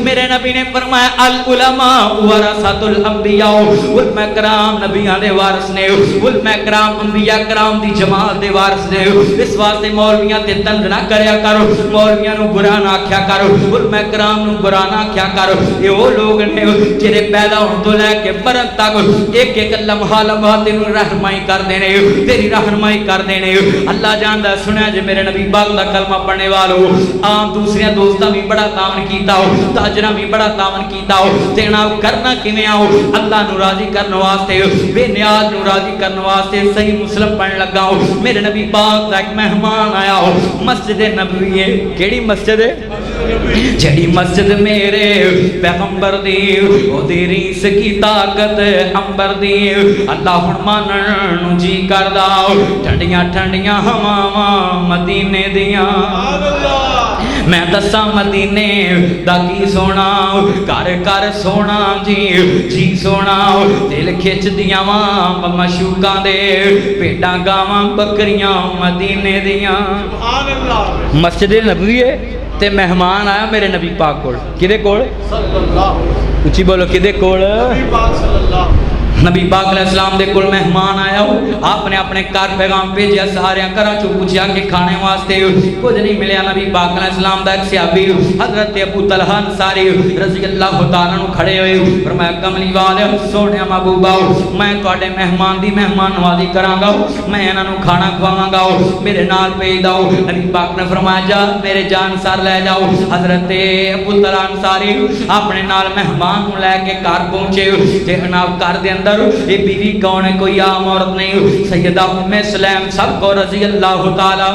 A: मेरे नबी ने फरमाया अल उलमा वरसतुल अंबिया, उलमा कराम नबियां दे वारिस ने, उलमा कराम अंबिया कराम दी जमात दे वारिस ने। इस वास्ते मौलवियां ते तंग ना करया कर, मौलवियां नूं बुरा ना आख्या कर, उलमा कराम नूं बुरा ना क्या कर। ये वो लोग ने जिन्हें पैदा होने तो लैके मरण तक एक एक लम्हा लम्हा तेनू रहनुमाई कर देने, तेरी रहनुमाई कर देने। अल्लाह जानदा सुनया जे मेरे नबी पाक दा कलमा पढ़ने वालों आम दूसरे दोस्तां भी बड़ा तावन कीता हो, ताजरा भी बड़ा तावन कीता हो, तेना करना किवें आओ अल्लाह नू राजी करने वास्ते, बेनियाज नू राजी करने वास्ते सही मुस्लिम पढ़न लगा हो। मेरे नबी पाक दा एक मेहमान आया हो मस्जिद नबवी है, केड़ी मस्जिद है जेड़ी मस्जिद मेरे पैगंबर दी ओदी रीस की ताकत अंबर दी। अल्लाह हुण मानण नूं जी करदा ठंडियां ठंडियां हवावां मदीने दियां, मैं दसा मदीने दा की सोना, घर घर सोना जी जी सोना, दिल खिच दियां वां मशूकां दे, भेडां गावां बकरियां मदीने दियां। मस्जिद नबवी है ते मेहमान आया मेरे नबी पाक कोल, किदे कोल? उच्ची बोलो, किदे कोल? नबी पाक अलैहिस्सलाम दे कोल मेहमान आया हो, आपने अपने घर पैगाम भेजा, सारे घर चो पूछा कि खाने वास्ते कुछ नहीं मिले। नबी पाक अलैहिस्सलाम दा एक सहाबी हजरत अबू तलहा अंसारी रज़ी अल्लाह तआला नु खड़े होए, फरमाया कमली वाले सोहणिया महबूबा, मैं तुहाडे मेहमान दी मेहमान नवाजी करांगा, मैं इन्हां नु खाना खवावांगा, मेरे नाल भेज दो। नबी पाक ने फरमाया जा मेरे जान सार ले जाओ। हजरत अबू तलहा अंसारी अपने नाल मेहमान नु लेके घर पहुंचे ते जनाब घर दे ये बीवी कौन है? कोई आम औरत नहीं, सैयदा उम्मे सलैम सबको रज़ी अल्लाह तआला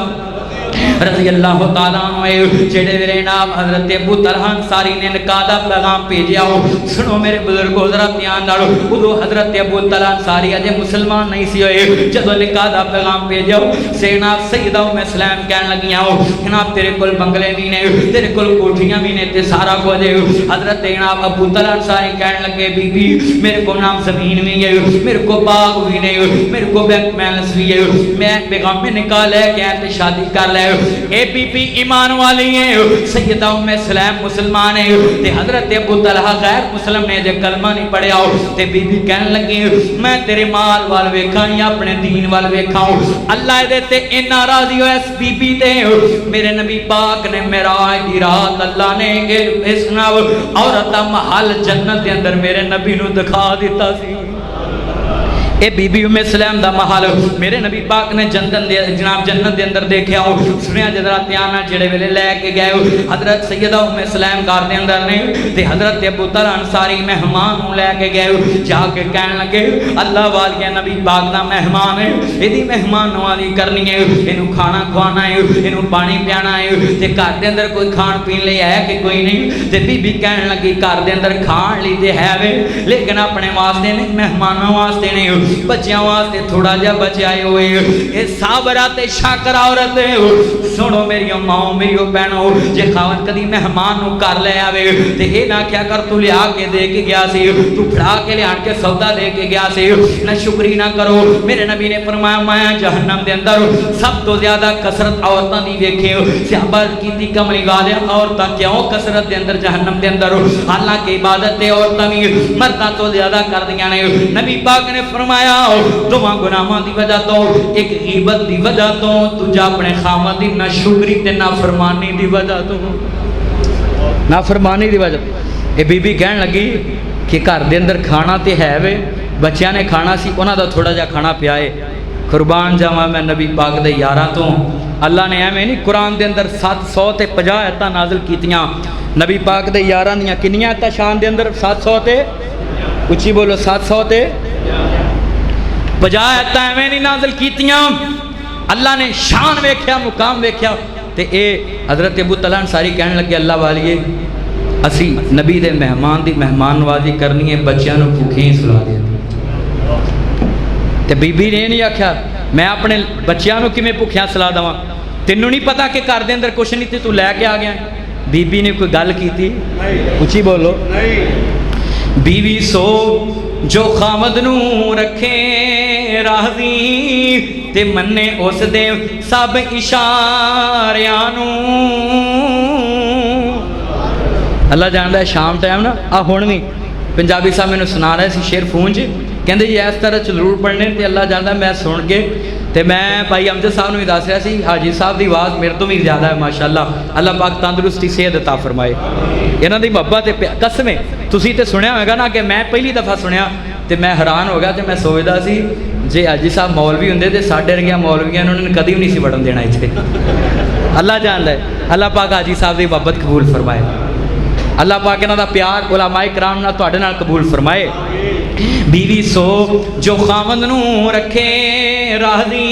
A: जेड़े मेरे नाम हजरत अबू तलहा अंसारी ने निकाह दा पैगाम भेजिया हो। सुनो मेरे बुजुर्गो जरा ध्यान नाल, उदो हजरत अबू तलहा अंसारी अजे मुसलमान नहीं सी होए, जदों निकाह दा पैगाम भेजिया हो, सेना सैयदा उम्मे सलैम कहन लगियां हो जनाब तेरे कोल बंगले भी ने, तेरे कोल कोठियां भी ने ते सारा कुछ है। हजरत जनाब अबू तलहा अंसारी कहन लगे बीबी मेरे को नाम जमीन भी है, मेरे को बाग भी ने, मेरे को बैंक बैलेंस भी है, मैं पैगाम निकाह लेके आया ते शादी कर ले। ए बीबी ईमान वाली है, सैयदा उम्मे सलैम मुसलमान है ते हजरत अबू तलहा गैर मुसलम ने जे कलमा नहीं पढ़िया हो। ते बीबी कहन लगी मैं तेरे माल वाल वेखा या अपने दीन वाल वेखा, अल्लाह दे ते इन्ना राजी होया इस बीबी ते। मेरे नबी पाक ने मेराज दी रात अल्लाह ने इस औरत दा महल जन्नत दे अंदर मेरे नबी नू दिखा दिता सी। ए बीबी उम्मे सलैम दा महल मेरे नबी पाक ने जन्नत दे जनाब जन्नत दे अंदर देखा हो। सुनिया जरा ध्यान जेड़े वेले लैके गए हजरत सैयदा उम्मे सलैम घर दे अंदर ने ते हजरत अबू तलहा अंसारी मेहमान नूं लैके गए, जाके कहन लगे अल्लाह वालिया नबी पाक दा मेहमान है, इहदी मेहमान नवाजी करनी है, इहनूं खाना खवाना है, इहनूं पानी पियाना है, ते घर दे अंदर कोई खाण पीण लई है कि कोई नहीं। ते बीबी कहन लगी घर दे अंदर खाण लई ते है वे, लेकिन अपने वास्ते नहीं मेहमानों वास्ते नहीं, बच्चों वास्ते थोड़ा जा बचाए हुए। ये साबरा ते शाकर औरत सुनो मेरी माओ मेरी भैनों, जे खावन कदी मेहमान नूं घर ले आवे ते ये ना क्या कर तू लिया के दे के गया सी, तू फड़ा के लिया के सौदा दे के गया सी, ना शुक्री ना करो। मेरे नबी ने फरमाया मैं जहन्नम दे अंदर सब तो ज्यादा कसरत औरतां दी वेखे। सहाबा कीती कमली वाले औरतां क्यों कसरत दे अंदर जहन्नम दे अंदर, हालांकि इबादत ते औरतां भी मर्दां तो ज्यादा करदियां ने। नबी पाक ने फरमाया दोवां गुनाहां दी वजह तो, एक गीबत दी वजह तो, दूजा अपने खामद दी नाशुक्री ते नाफरमानी दी वजह तो, नाफरमानी दी वजह। ये बीबी कहन लगी कि घर दे अंदर खाना ते है वे, बच्चियां ने खाना सी उन्हां दा थोड़ा जा खाना पिया है। कुर्बान जावां मैं नबी पाक दे यारां तो, अल्लाह ने एवें नहीं कुरान दे अंदर 750 आयतां नाज़िल कीतियां। नबी पाक दे यारां दियां कितनियां आयतां शान दे अंदर? 700 ते उच्ची बोलो 700 ते 50 आयतां एवें नहीं नाज़िल कीतियां। अल्लाह ने शान वेख्या मुकाम वेख्या। ते ए हजरत अबू तलहा अंसारी कहने लगे अल्लाह वालिए असी नबी दे मेहमान दी मेहमान नवाजी करनी है, बच्चों को भूखे ही सुला दे। ते बीबी ने नहीं आख्या मैं अपने बच्चों को किवें भुखिया सुला देवां, तेनों नहीं पता कि घर दे अंदर कुछ नहीं ते तू लैके आ गया। बीबी ने कोई गल की? उच्ची बोलो। बीवी सो जो खामद नू रखे राज़ी ते मन्ने उस दे सब इशारियां नू। अल्लाह जानदा है शाम टाइम ना आ हुण भी पंजाबी साहब मैनूं सुना रहे सी शेर फोन च, कहंदे जी इस तरह जरूर पढ़ने ते अल्लाह जानदा मैं सुन के ते मैं भाई अमजद साहब नूं भी दस रहा सी हाजी साहब की आवाज़ मेरे तो भी ज़्यादा है माशाअल्लाह। अल्लाह पाक तंदुरुस्ती सेहत अता फरमाए। इन्हां दी मोहब्बत ते कसमें तुसीं ते सुनिया होगा ना कि मैं पहली दफ़ा सुनिया तो मैं हैरान हो गया। तो मैं सोचता सी जे हाजी साहब मौलवी होंदे ते साडे वर्गियां मौलवियां उन्होंने कभी भी नहीं सी वड़न देना इत्थे। अल्लाह जानदा है। अल्लाह पाक हाजी साहब की मोहब्बत कबूल फरमाए। अल्लाह पाक इन्हां दा प्यार उलमाए कराम नाल तुहाडे नाल कबूल फरमाए। बीवी सो जो खामद नू रखे राज़ी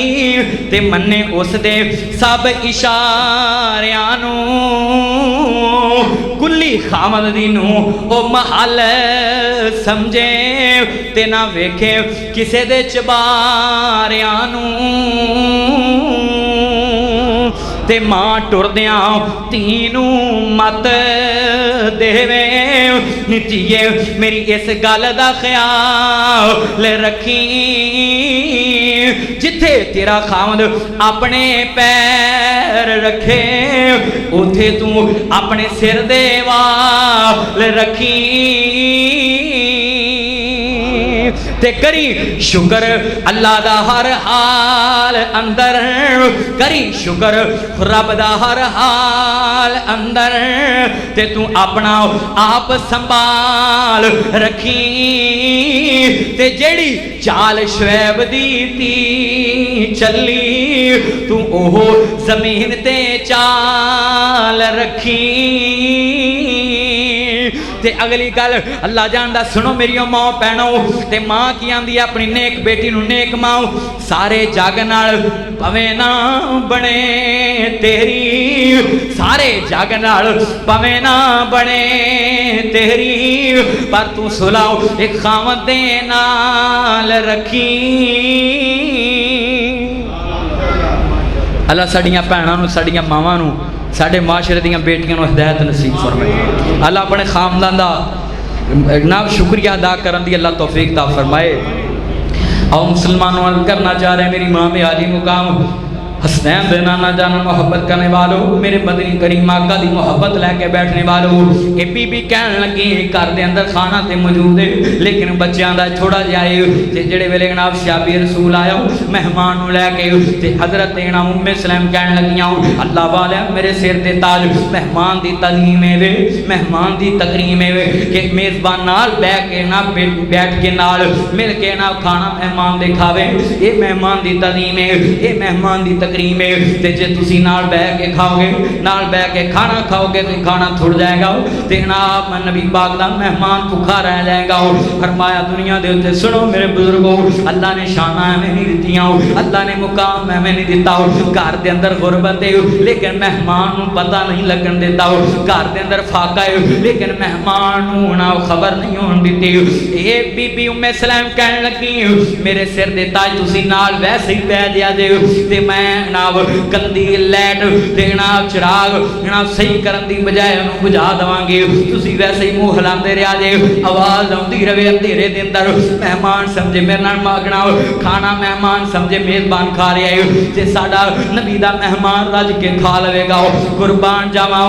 A: ते मन्ने उस दे सब इशारियां नू। कुल्ली खामद दी नू ओ महल समझे ते ना वेखे किसे दे चबारियां नू। ते मां टुरदियां धी नूं मत देवे नीतिए मेरी इस गल दा ख्याल रखी जिथे तेरा खावंद अपने पैर रखे उथे तू अपने सिर दे वाल रखी ते करी शुक्र अल्लाह दा हर हाल अंदर करी शुक्र रब दा हर हाल अंदर ते तू अपना आप संभाल रखी ते जेड़ी चाल शुएब दी ती चली तू ओह जमीन ते चाल रखी ते अगली गल अल्लाह जानदा सुनो मेरी मां भैनों ते मां की आंदी अपनी नेक बेटी नूं नेक मां सारे जग नाल भवे ना बने तेरी सारे जग नाल भवे ना बने तेरी पर तू सुलाओ एक खावंद दे नाल रखी अल्लाह साडियां भैणां नूं साडियां मावां नूं साडे माशरे दियां बेटियां नूं हिदायत नसीब फरमाए अल्लाह अपने खानदान दा नाम शुक्रिया अदा करन दी अल्लाह तौफीक दा फरमाए और मुसलमानों करना चाह रहे मेरी माँ में आली मुकाम हसनैन दे नाना जान मोहब्बत करने वालों मेरे बदनी करीम आका दी मोहब्बत लैके बैठने वालों ये बीबी कहन लगी घर दे अंदर खाना ते मौजूद है लेकिन बच्चों का थोड़ा जिहा ते जेड़े वेले जनाब शाबी रसूल आया मेहमान नूं लैके ते हजरत इनाम उम्मे सलैम कहन लगियां अल्लाह वाले मेरे सिर ते ताज मेहमान दी तलीम है वे मेहमान दी तकरीम है वे कि मेज़बान नाल बैठ के ना बैठ के नाल मिल के ना खाना मेहमान दे खावे ये मेहमान दी तलीम है ये मेहमान दी तकरीम है ते जे तुसी नाल बैठ के खाओगे नाल बैठ के खाना खाओगे तो खाना थुड़ जाएगा ते जनाब नबी पाक दा मेहमान भूखा रह जाएगा फरमाया दुनिया दे उत्ते सुनो मेरे बुजुर्गो अल्लाह ने शाना एवें नहीं दित्तियां अल्लाह ने मुकाम एवें नहीं दिता घर दे अंदर गुरबत है लेकिन मेहमान नूं पता नहीं लगन देता घर दे अंदर फाका है लेकिन मेहमान नूं ना खबर नहीं होण दित्ती ये बीबी उम्मे सलैम कहन लगी मेरे सिर दे ताज तुसी नाल वैसे ही पै दिया जे ते मैं जनाब कंदील लैट ते जनाब चिराग जनाब सही करन दी बजाय उन्होंने बुझा देवांगे तुसी वैसे ही मुंह हिलांदे रहा जे आवाज आउंदी रहे अंधेरे दे अंदर मेहमान समझे मेरे नाल मांगना खाना मेहमान समझे मेजबान खा रहा है ते साडा नबी दा मेहमान रज के खा लवेगा कुर्बान जावां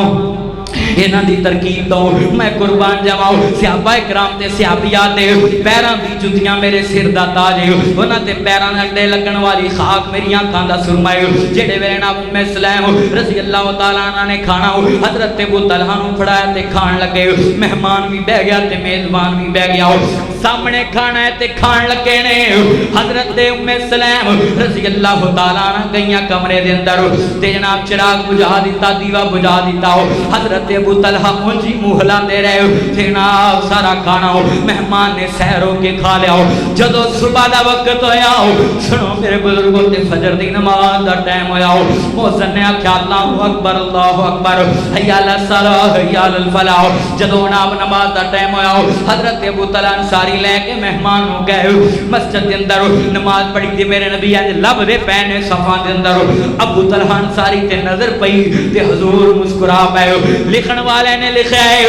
A: इन्हां दी तरकीब दो मैं कुर्बान जावां सहाबा इकराम ते सहाबिया दे पैरां दी जुतियां मेरे सिर दा ताज है उन्हां ते पैरां दे अड्डे लगन वाली खाक मेरी आंखां दा सुरमा है जेड़े वेले ना उम्मे सलैम रज़ी अल्लाह तआला अन्हा ने खाना हजरत अबू तलहा नूं फड़ाया ते खान लगे मेहमान भी बह गया ते मेजबान भी बह गया सामने खाना है ते खान लगे ने हजरत उम्मे सलैम रज़ी अल्लाह तआला अन्हा गईयां कमरे दे अंदर ते जनाब चिराग बुझा दिता दीवा बुझा दिता हजरत अबू तलहा मुंजी मुंह हिलांदे रहे ते जनाब सारा खाना मेहमान ने सहर होके खा लिया जदों सुबह दा वक्त होया सुनो मेरे बुजुर्गों ते फजर दी नमाज दा टाइम होया मुअज्जिन ने आख्या अल्लाहु अकबर हय्या अलस सलाह हय्या अल फलाह जदों नमाज दा टाइम होया हजरत अबू तलहा अंसारी लेके मेहमान नु गए मस्जिद दे अंदर नमाज पढ़ी ते मेरे नबी अज लभदे पए ने सफा दे अंदर अबू तलहा अंसारी ते नजर पई ते हुजूर मुस्कुरा पए लिखण वाले ने लिखा है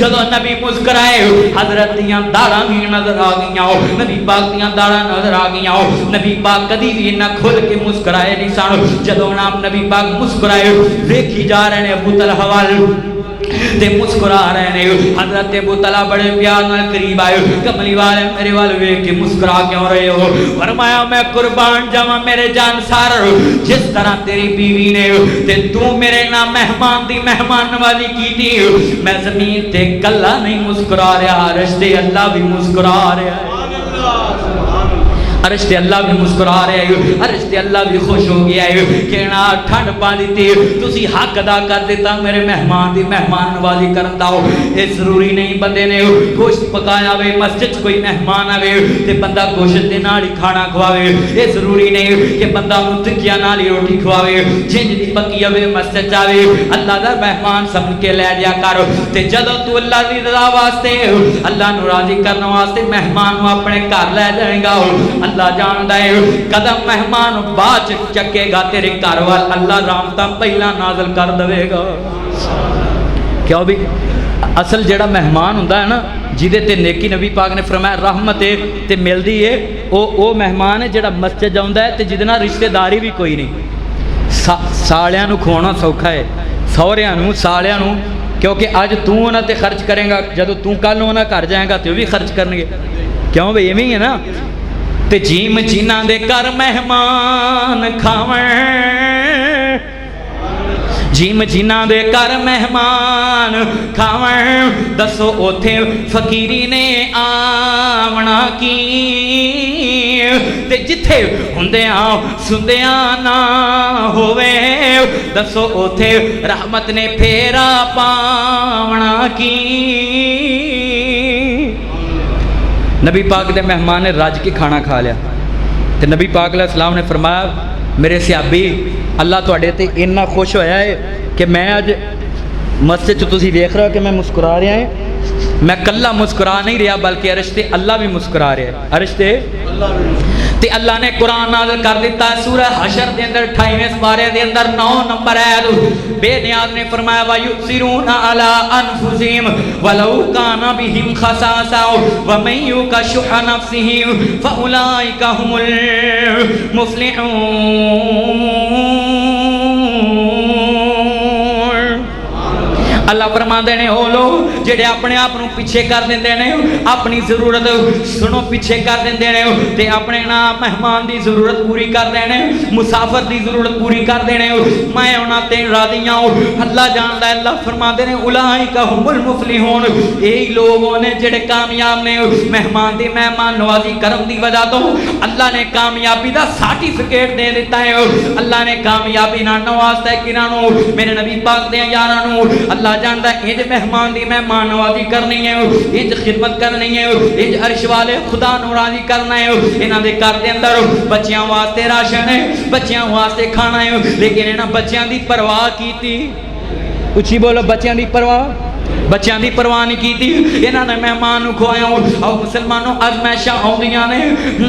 A: जदों नबी मुस्कुराए हजरत दियां दाढ़ां भी नजर आ गईयां नबी पाक दियां दाढ़ां नजर आ गईयां नबी पाक कदी भी इन्ना खुल के मुस्कुराए नहीं सन जदों नाम नबी पाक मुस्कुराए देखी जा रहे ने अबू तलहा वाल ते मुस्कुरा रहे ने हजरत अबू तलहा बड़े प्यार नाल करीब आए कमली वाले मेरे वाल वेख के मुस्कुरा क्यों रहे हो फरमाया मैं कुर्बान जावां मेरे जान सार जिस तरह तेरी बीवी ने ते तू मेरे ना मेहमान दी मेहमान नवाजी की थी मैं जमीन ते कल्ला नहीं मुस्कुरा रहा रिश्ते अल्लाह भी मुस्कुरा रहा है अरिश्ते अल्लाह भी मुस्कुरा रहे हो अरिश्ते अल्लाह भी खुश हो गया है कि ना ठंड पा दी तुसी हक अदा कर दिता मेरे मेहमान दी मेहमान नवाजी करन दा ये जरूरी नहीं बंदे ने गोश्त पकाया वे मस्जिद कोई मेहमान आवे ते बंदा गोश्त दे नाल ही खाना खवावे ये जरूरी नहीं कि बंदा उन्हें टिकिया नाल ही रोटी खवावे जिंज दी पकी आवे मस्जिद जावे अल्लाह दा मेहमान समझ के ले लिया कर ते जदों तू अल्लाह दी रज़ा वास्ते अल्लाह नू राजी करने वास्ते मेहमान नू अपने घर ले जाएगा अल्लाह जानदा है कदम मेहमान बाद चकेगा तेरे घर वाल अल्लाह रहमतां पहला नाज़िल कर देवेगा। क्यों भी असल जेड़ा मेहमान हुंदा है ना जिहदे ते नेकी नबी पाक ने फरमाया रहमत है ते मिलदी है ओ मेहमान है जेड़ा मस्जिद आउंदा है ते जिहदे नाल रिश्तेदारी भी कोई नहीं। सालियां नूं खवाउणा सौखा है सहुरियां नूं सालियां नूं क्योंकि अज तू उन्हां ते खर्च करेगा जदों तू कल उन्हां घर जाएगा तो भी खर्च करनगे। क्यों भाई इवें ही है ना। ते जीम जिन्हां दे घर मेहमान खावण जिम जिन्हां दे घर मेहमान खावण दसो उथे फकीरी ने आवना की ते जिथे हुंदियां सुंदियां ना होवे दसो उथे रहमत ने फेरा पावना की। नबी पाक दे मेहमान ने रज के खाना खा लिया ते नबी पाक अलैहि सलाम ने फरमाया मेरे सियाबी अल्लाह तुहाडे ते इन्ना खुश होया है कि मैं अज मस्जिद च तुसीं वेख रहे हो कि मैं मुस्कुरा रहा है। मैं कल्ला मुस्कुरा नहीं रहा बल्कि अरश ते अल्लाह भी मुस्कुरा रहा है। अरश ते अल्लाह ने कुरान नाज़िल कर दिता है सूरह हशर के अंदर 28वें पारे के अंदर 9 नंबर आयत बेनियाज ने फरमाया वा युसिरूना अला अनफुसिहिम वलौ काना बिहिम खसासा व मन युकशुह नफ्सिही फउलाइका हुमुल मुफ्लिहून। अल्लाह फरमाते हैं वो लोग जेडे अपने आप को पीछे कर देंगे ने अपनी जरूरत सुनो पीछे कर देंगे ने ते अपने ना मेहमान की जरूरत पूरी कर देने मुसाफर की जरूरत पूरी कर देने मैं उन्होंने ते राजी हूँ। अल्लाह जानता है अल्लाह फरमाते हैं उलाइका हुमुल मुफ्लिहून यही लोग ने जेडे कामयाब ने मेहमान की मेहमान नवाजी करम की वजह तो अल्लाह ने कामयाबी का सर्टिफिकेट दे दिता है। अल्लाह ने कामयाबी ना नवाजता है किरानों मेरे नबी पाक दे यारां अल्लाह जानता है इंज मेहमान की मेहमान नवाजी करनी है इंज खिदमत करनी है इंज अर्श वाले खुदा नूं राजी करना है। इन्हां दे घर दे अंदर बच्चियां वास्ते राशन है बच्चियां वास्ते खाना है लेकिन इन्हां बच्चियां दी परवाह कीती उच्ची बोलो बच्चियां दी परवाह बच्चों की परवाह नहीं की इन्होंने मेहमान को खुआया और मुसलमानों अजमैशा आउंदियां ने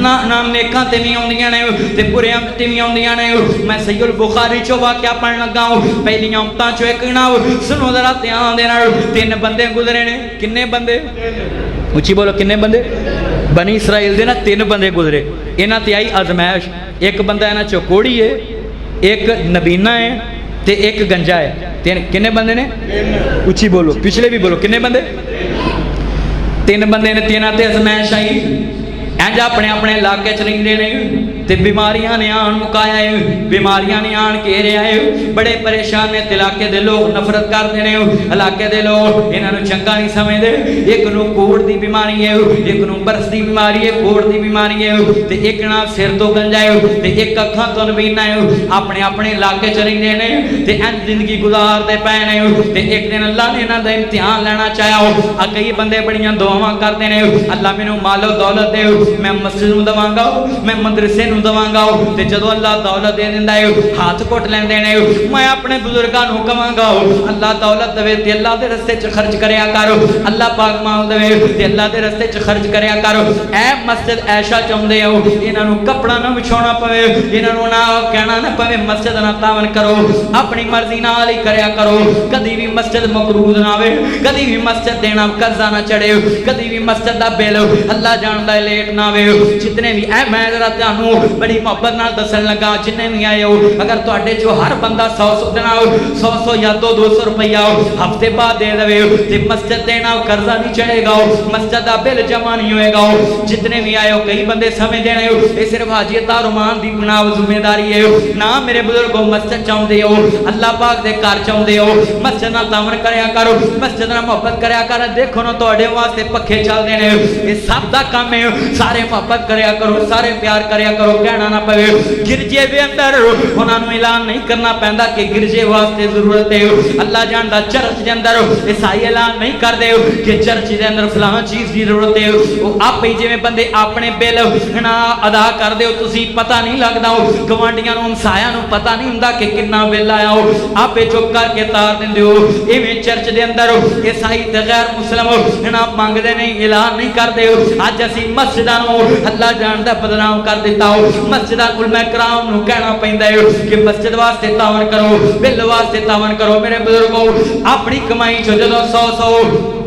A: ना ना नेकां ते भी आउंदियां ने ते बुरियां ते भी आउंदियां ने। मैं सहीहुल बुखारी चो वाकया पढ़न लगा पहलियां उम्मतां चो एक ना सुनो जरा ध्यान दे नाल 3 बंदे गुजरे ने किन्ने बंदे उच्ची बोलो किन्ने बंदे बनी इसराइल दे ना 3 बंदे गुजरे इन्हां ते आई अजमैश एक बंदा इन्हां चो कोड़ी है एक नबीना है ते एक गंजा है। किन्ने बंदे ने उच्ची बोलो पिछले भी बोलो किन्ने बंदे 3 बंदे ने 3 ते अजमैश आई इंज अपने अपने इलाके च रहिंदे ने ते बीमारियां ने आन मुकाया है बीमारियां ने आन घेरिया है बड़े परेशान ने इलाके दे लोग नफरत करते हैं इलाके दे लोग इन्हां नूं चंगा नहीं समझदे। एक नूं कोड़ दी बीमारी है एक नूं बरस दी बीमारी है कोड़ दी बीमारी है ते एक ना सिर तो गंजा है ते एक अखां तो नबीना है अपने अपने इलाके च रहिंदे ने ते इंज जिंदगी गुजारदे पए ने ते एक दिन अल्लाह ने इन्हां दा इम्तिहान लेना चाहया कई बंदे बड़ियां दुआवां करदे ने अल्लाह मैनूं मालो दौलत दे मैं मस्जिद नूं दवांगा मैं मदरसे नूं दवांगा ते जदों अल्लाह दौलत दे दिंदा है हाथ घुट लैंदे ने मैं अपने बुजुर्गां नूं कहांगा अल्लाह दौलत देवे ते अल्लाह दे रस्ते च खर्च करया कर अल्लाह पाक माल देवे ते अल्लाह दे रस्ते च खर्च करया कर। ऐ मस्जिद ऐशा चाहुंदे हो इन्हां नूं कपड़ा ना विछाउणा पवे इन्हां नूं ना कहना ना पवे मस्जिद ना तावन करो अपनी मर्जी नाल ही करया करो कदी भी मस्जिद मकरूद ना आवे कदी भी मस्जिद देना कर्जा ना चढ़े कदी भी मस्जिद दा बिल अल्लाह जानदा है लेट ना आवे। जितने भी ऐ मैं जरा तुहानूं बड़ी मोहब्बत नाल दसन लगा जिन्ने भी आए हो अगर तुहाडे चो हर बंदा 100 देना 100 या 200 रुपया हफ्ते बाद दे देवे ते मस्जिद देना कर्जा नहीं चढ़ेगा मस्जिद दा बिल जमा नहीं होएगा। जितने भी आए हो कई बंदे समझदे ने ये सिर्फ हाजियत रुमान दी बनाव जिम्मेदारी है ना मेरे बुजुर्गो मस्जिद चाहुंदे हो अल्लाह पाक दे घर चाहुंदे हो मस्जिद नाल तावन करया करो मस्जिद नाल मोहब्बत करया कर देखो ना तुहाडे वास्ते पखे चलदे ने ये सब दा काम है सारे मोहब्बत करया करो सारे प्यार करया करो कहना ना पवे। गिरजे दे अंदर उन्होंने ऐलान नहीं करना पैंदा कि गिरजे वास्ते जरूरत है अल्लाह जानदा चर्च दे अंदर ईसाई ऐलान नहीं करदे कि चर्च दे अंदर फलां चीज की जरूरत है वो आप ही जिवें बंदे अपने बिल ना अदा करदे हो तुसीं पता नहीं लगदा गवांडियां नूं हमसायां नूं पता नहीं हुंदा कि कितना बिल आया हो आपे चुप करके तार दिंदे हो इवें चर्च दे अंदर ईसाई ते गैर मुस्लिम ना मंगदे नहीं ऐलान नहीं करदे अज असीं मस्जिद मस्जिदां अल्लाह जानदा बदनाम कर दिता हो। मस्जिदां उलमा कराम नूं कहना पैंदा है कि मस्जिद वास्ते तावन करो, बिल वास्ते तावन करो। मेरे बुजुर्गों, अपनी कमाई चो जदों 100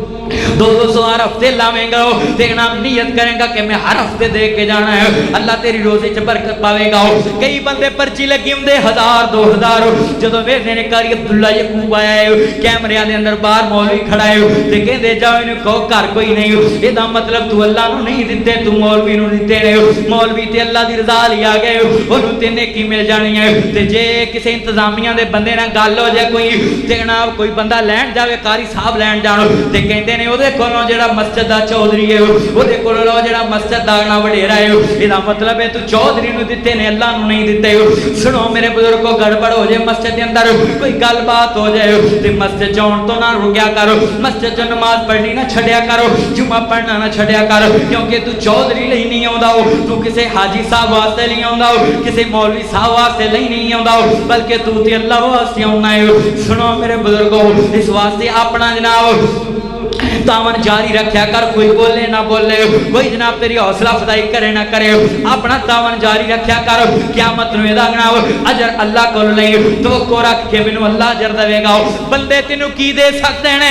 A: 200 हर हफ्ते लावेंगा, देखना नियत करेंगा कि मैं हर हफ्ते दे के जाना है, अल्लाह तेरी रोजी च बरकत पावेगा। कई बंदे पर्ची लगी होंदे 1000 2000, जदों वेखदे ने कारी अब्दुल्ला यकूब आया है, कैमरिया दे अंदर बाहर मौलवी खड़ा है ते कहंदे जाओ इन्हूं कहो घर कोई नहीं। इहदा मतलब तू अल्लाह नूं नहीं दित्ते, तू मौलवी नूं दित्ते ने। मौलवी ते अल्लाह दी रज़ा लई आ गए, ओनूं ते नेकी मिल जानी है। ते जे किसी इंतजामिया दे बंदे नाल गल हो जाए कोई ते जनाब कोई बंदा लैण जावे, कारी साहब लैण जाण ते कहंदे ने ओदे कोलों जेड़ा मस्जिद दा चौधरी है, ओदे कोलों जेड़ा मस्जिद दा ना वडेरा है, इहदा मतलब है तू चौधरी नूं दित्ते ने, अल्लाह नूं नहीं दित्ते। सुनो मेरे बुजुर्गों, गड़बड़ हो जाए मस्जिद के अंदर, कोई गलबात हो जाए ते मस्जिद जाण तो ना रुकिया करो, मस्जिद च नमाज पढ़नी ना छड्या करो, जुमा पढ़ना ना छड्या कर, क्योंकि तू चौधरी लई नहीं आउंदा हो, तू किसी हाजी साहब वास्ते नहीं आउंदा हो, किसी मौलवी साहब वास्ते लई नहीं आउंदा हो, बल्कि तू ते अल्लाह वास्ते आउंदा है। सुनो मेरे बुजुर्गों, इस वास्ते अपना जनाब तावन जारी रखा कर, कोई बोले ना बोले, कोई जनाब तेरी हौसला अफजाई करे ना करे, अपना तावन जारी रखा कर। क़यामत नूं इहदा जनाब अजर अल्लाह कोल नहीं, तवक्को रख के मैनूं अल्लाह अजर देवेगा। बंदे तेनूं की दे सकदे ने?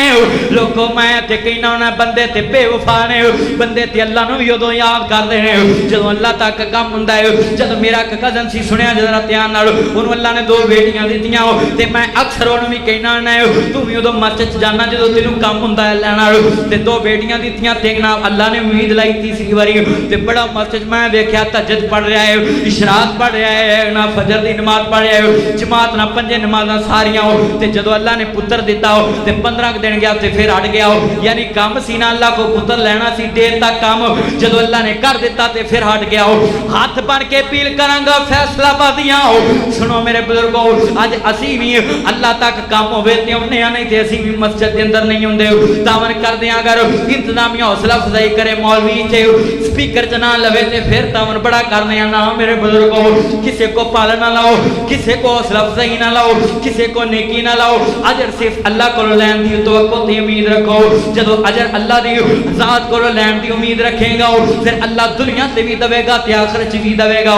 A: लोगों मैं ते कहना होना बंदे ते बेवफा ने, बंदे ते अल्लाह नूं भी उदों याद करदे ने जदों अल्लाह तक काम हुंदा है। जदों मेरा एक कज़न सी, सुनिया जरा ध्यान नाल, उहनूं अल्लाह ने 2 बेटियां दित्तियां ते मैं अक्सर उहनूं भी कहना होना तू भी उदों मस्जिद च जाना जदों तैनूं काम हुंदा है अल्लाह नाल, ते 2 बेटियां दित्तियां ते ना अल्लाह ने उम्मीद लाई तीसरी बारी ते बड़ा मस्जिद मैं देखा तहज्जुद पढ़ रहा है, इशराक पढ़ रहा है, ना फजर दी नमाज पढ़ रहा है, जमात ना 5 नमाज़ां सारियां हो। ते जदों अल्लाह ने पुत्र दिता हो ते 15 दिन गया ते फिर हट गया हो, यानी काम सी ना अल्लाह को पुत्र लेना सी, देर तक काम जदों अल्लाह ने कर दिता ते फिर हट गया हो। हाथ बन के अपील करांगा फैसलाबादियां हो। सुनो मेरे बुजुर्गों, अज असी भी अल्लाह तक काम होवे ते उन्ने नहीं ते असी भी मस्जिद के अंदर नहीं होंदे। तावन कर दिया अगर इंतजामिया हौसला अफजाई करे, मौलवी चे स्पीकर च ना लवे ते फिर तावन बड़ा करने ना। मेरे बुजुर्गों, किसी को पालन ना लाओ, किसी को हौसला अफजाई ना लाओ, किसी को नेकी ना लाओ, अजर सिर्फ अल्लाह को लैन दी तवक्को ते उम्मीद रखो। जदों अजर अल्लाह दी ज़ात को लैन दी उम्मीद रखेगा फिर अल्लाह दुनिया से भी दवेगा ते आखिरत च भी दवेगा।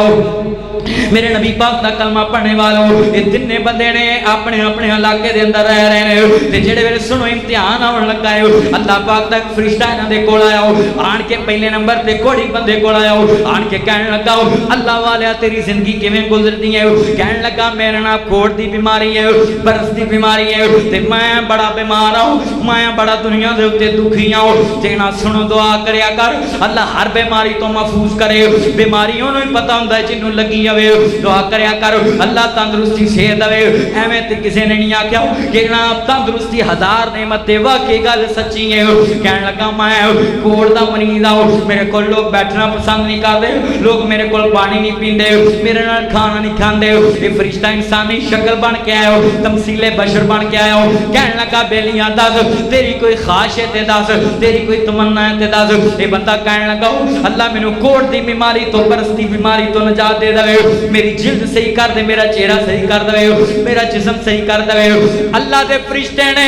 A: मेरे नबी पाक दा कलमा पढ़ने वालों, ये तिन्ने बंदे ने अपने अपने इलाके दे अंदर रह रहे ने ते जेड़े वेले सुनो इम्तिहान आउण लगा है, अल्लाह पाक दा फरिश्ता इन्हां दे कोल आया आन के पहले नंबर ते कोड़ी बंदे कोल आया आन के कहने लगा अल्लाह वाले तेरी जिंदगी किवें गुजरदी है? कहने लगा मेरे नाल कोड़ दी बीमारी है, बरस दी बीमारी है ते मैं बड़ा बीमार हूं, मैं बड़ा दुनिया दे उत्ते दुखी हूं। जेना सुनो दुआ करया कर, अल्लाह हर बीमारी तो महफूज करे। बीमारी ओनू ही पता हुंदा है जिन्नू लगी जावे, दुआ करया कर अल्लाह तंदुरुस्ती सेहत देवे। एवें ते किसी ने नहीं आख्या कि जनाब तंदुरुस्ती 1000 नेमत है, वाकई गल सच्ची है। कहने लगा मैं कोड़ दा मरीज हूं, मेरे को लोग बैठना पसंद नहीं करते, लोग मेरे को पानी नहीं पींदे, मेरे नाल खाना नहीं खांदे। ये फरिश्ता इंसानी शक्ल बन के आया, तमसीले बशर बन के आया। कहने लगा बेलियां दस तेरी कोई ख्वाहिश है ते दस, तेरी कोई तमन्ना है ते दस। ये बंदा कहने लगा अल्लाह मैनू कोड़ दी बीमारी तो, बरस दी बीमारी तो निजात दे दे, मेरी जिल्द सही कर दे, मेरा चेहरा सही कर दे, मेरा जिस्म सही कर दे। अल्लाह दे फरिश्ते ने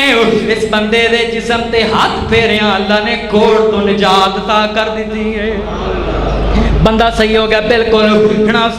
A: इस बंदे दे जिस्म ते हाथ फेरिया, अल्लाह ने कोड़ तो निजात ता कर दी है। बंदा सही हो गया बिल्कुल,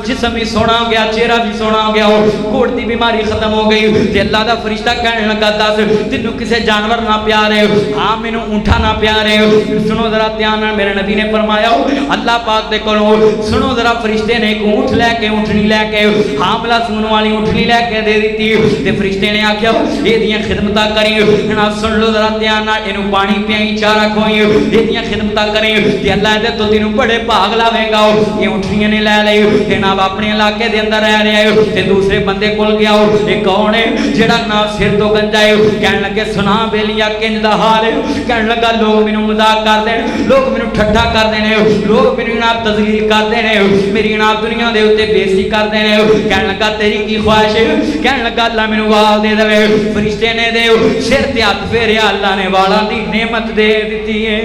A: जिस्म भी सोना हो गया, चेहरा भी सोना हो गया, कोड़ की बीमारी खत्म हो गई। ते अल्लाह दा फरिश्ता कहने लगा दस तेनू किसी जानवर ना प्यार है? हाँ मैनू ऊंठा ना प्यार है। सुनो जरा ध्यान नाल, मेरे नबी ने फरमाया अल्लाह पाक दे कोलों सुनो जरा, फरिश्ते ने एक ऊंठ लैके ऊँटनी लैके हामला सून वाली ऊँटनी लैके दे दी ते फरिश्ते ने आख्या एदियां खिदमतां करी। ना सुन लो जरा ध्यान नाल, इनू पानी पियाई, चारा खोई, एदियां खिदमतां करी ते अल्लाह दे तो तेनू बड़े भाग लावेगा। ये ऊँटनियां ने लै ली, जनाब अपने इलाके दे अंदर रह रहा है ते दूसरे बंदे कोल गया, ये कौन है जेड़ा ना सिर तो गंजा है? कहने लगे सुना बेलिया किंज दा हाल है। कहने लगा लोग मैनू मजाक करदे ने, लोग मैनू ठट्ठा करदे ने, लोग मेरी जनाब तज़लील करदे ने, मेरी जनाब दुनिया दे उत्ते बेइज्जती करदे ने। कहने लगा तेरी की ख्वाहिश है? कहने लगा अल्लाह मैनू वाल दे देवे। फरिश्ते ने दे सिर ते हथ फेरिया, अल्लाह ने वालां दी नेमत दे दित्ती है।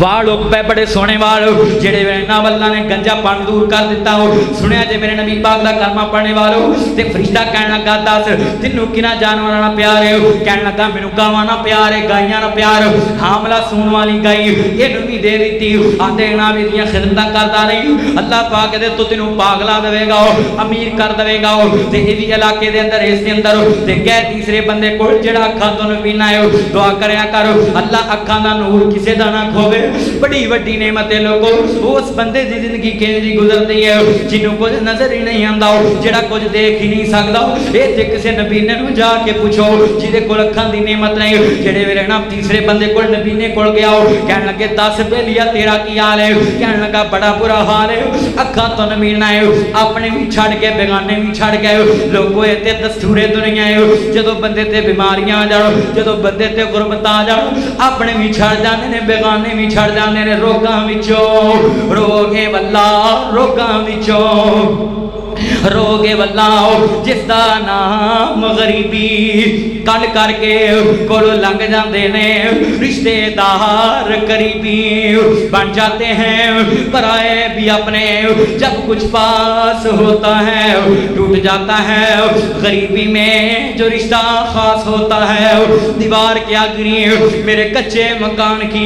A: वाल उग पे बड़े सोने वाल जेड़े जनाब अल्लाह ने गंजापन दूर कर दिता हो। सुनिया जे मेरे नबी पाक दा कलमा पढ़ने वालो ते फरिश्ता कहन लगा दस तेनू किना जानवरां नाल प्यार है? कहन लगा मैनू गावां नाल प्यार है, गाइयां नाल प्यार, हामला सूण वाली गाई इहनू भी दे दित्ती। आंदे जनाब इहदियां खिदमतां करदा रही। अल्लाह पाक दे तो तेनू पागला देवेगा, अमीर कर देवेगा ते इहदी इलाके दे अंदर इस दे अंदर ते गै तीसरे बंदे कोल जेड़ा अखां तो पीना है दुआ करया कर अल्लाह अखां दा नूर किसे दा ना खोवे। बड़ी वड्डी नेमत है लोगो उस बंदे दी जिंदगी किंज गुजरदी है जिन्नू कुछ नजर ही नहीं आंदा, जेड़ा कुछ देख ही नहीं सकदा। ए ते किसे नबी ने नु जाके पूछो जिदे कोल अखां दी नेमत नहीं, जेड़े वेले ना तीसरे बंदे कोल नबी ने कोल गया कहन लगे दस बेलिया तेरा की हाल है? कहन लगा बड़ा बुरा हाल है, अखां तो नमीना है, अपने भी छड़ के बेगाने भी छड़ गए। लोगो ए ते दस्तूरे दुनिया है, जदों बंदे ते बीमारियां आ जाण, जदों बंदे ते गुरबत आ जाण, अपने भी छड़ जांदे ने, बेगाने भी छड़ जांदे ने। रोगां विचों रोगे वल्ला, रोगां विचों रोगे वल्ला जिसदा नाम गरीबी कंड करके कोल लंघ जाते ने। रिश्तेदार करीबी बन जाते हैं, पराए भी अपने जब कुछ पास होता है टूट जाता है। गरीबी में जो रिश्ता खास होता है दीवार क्या गिरी मेरे कच्चे मकान की,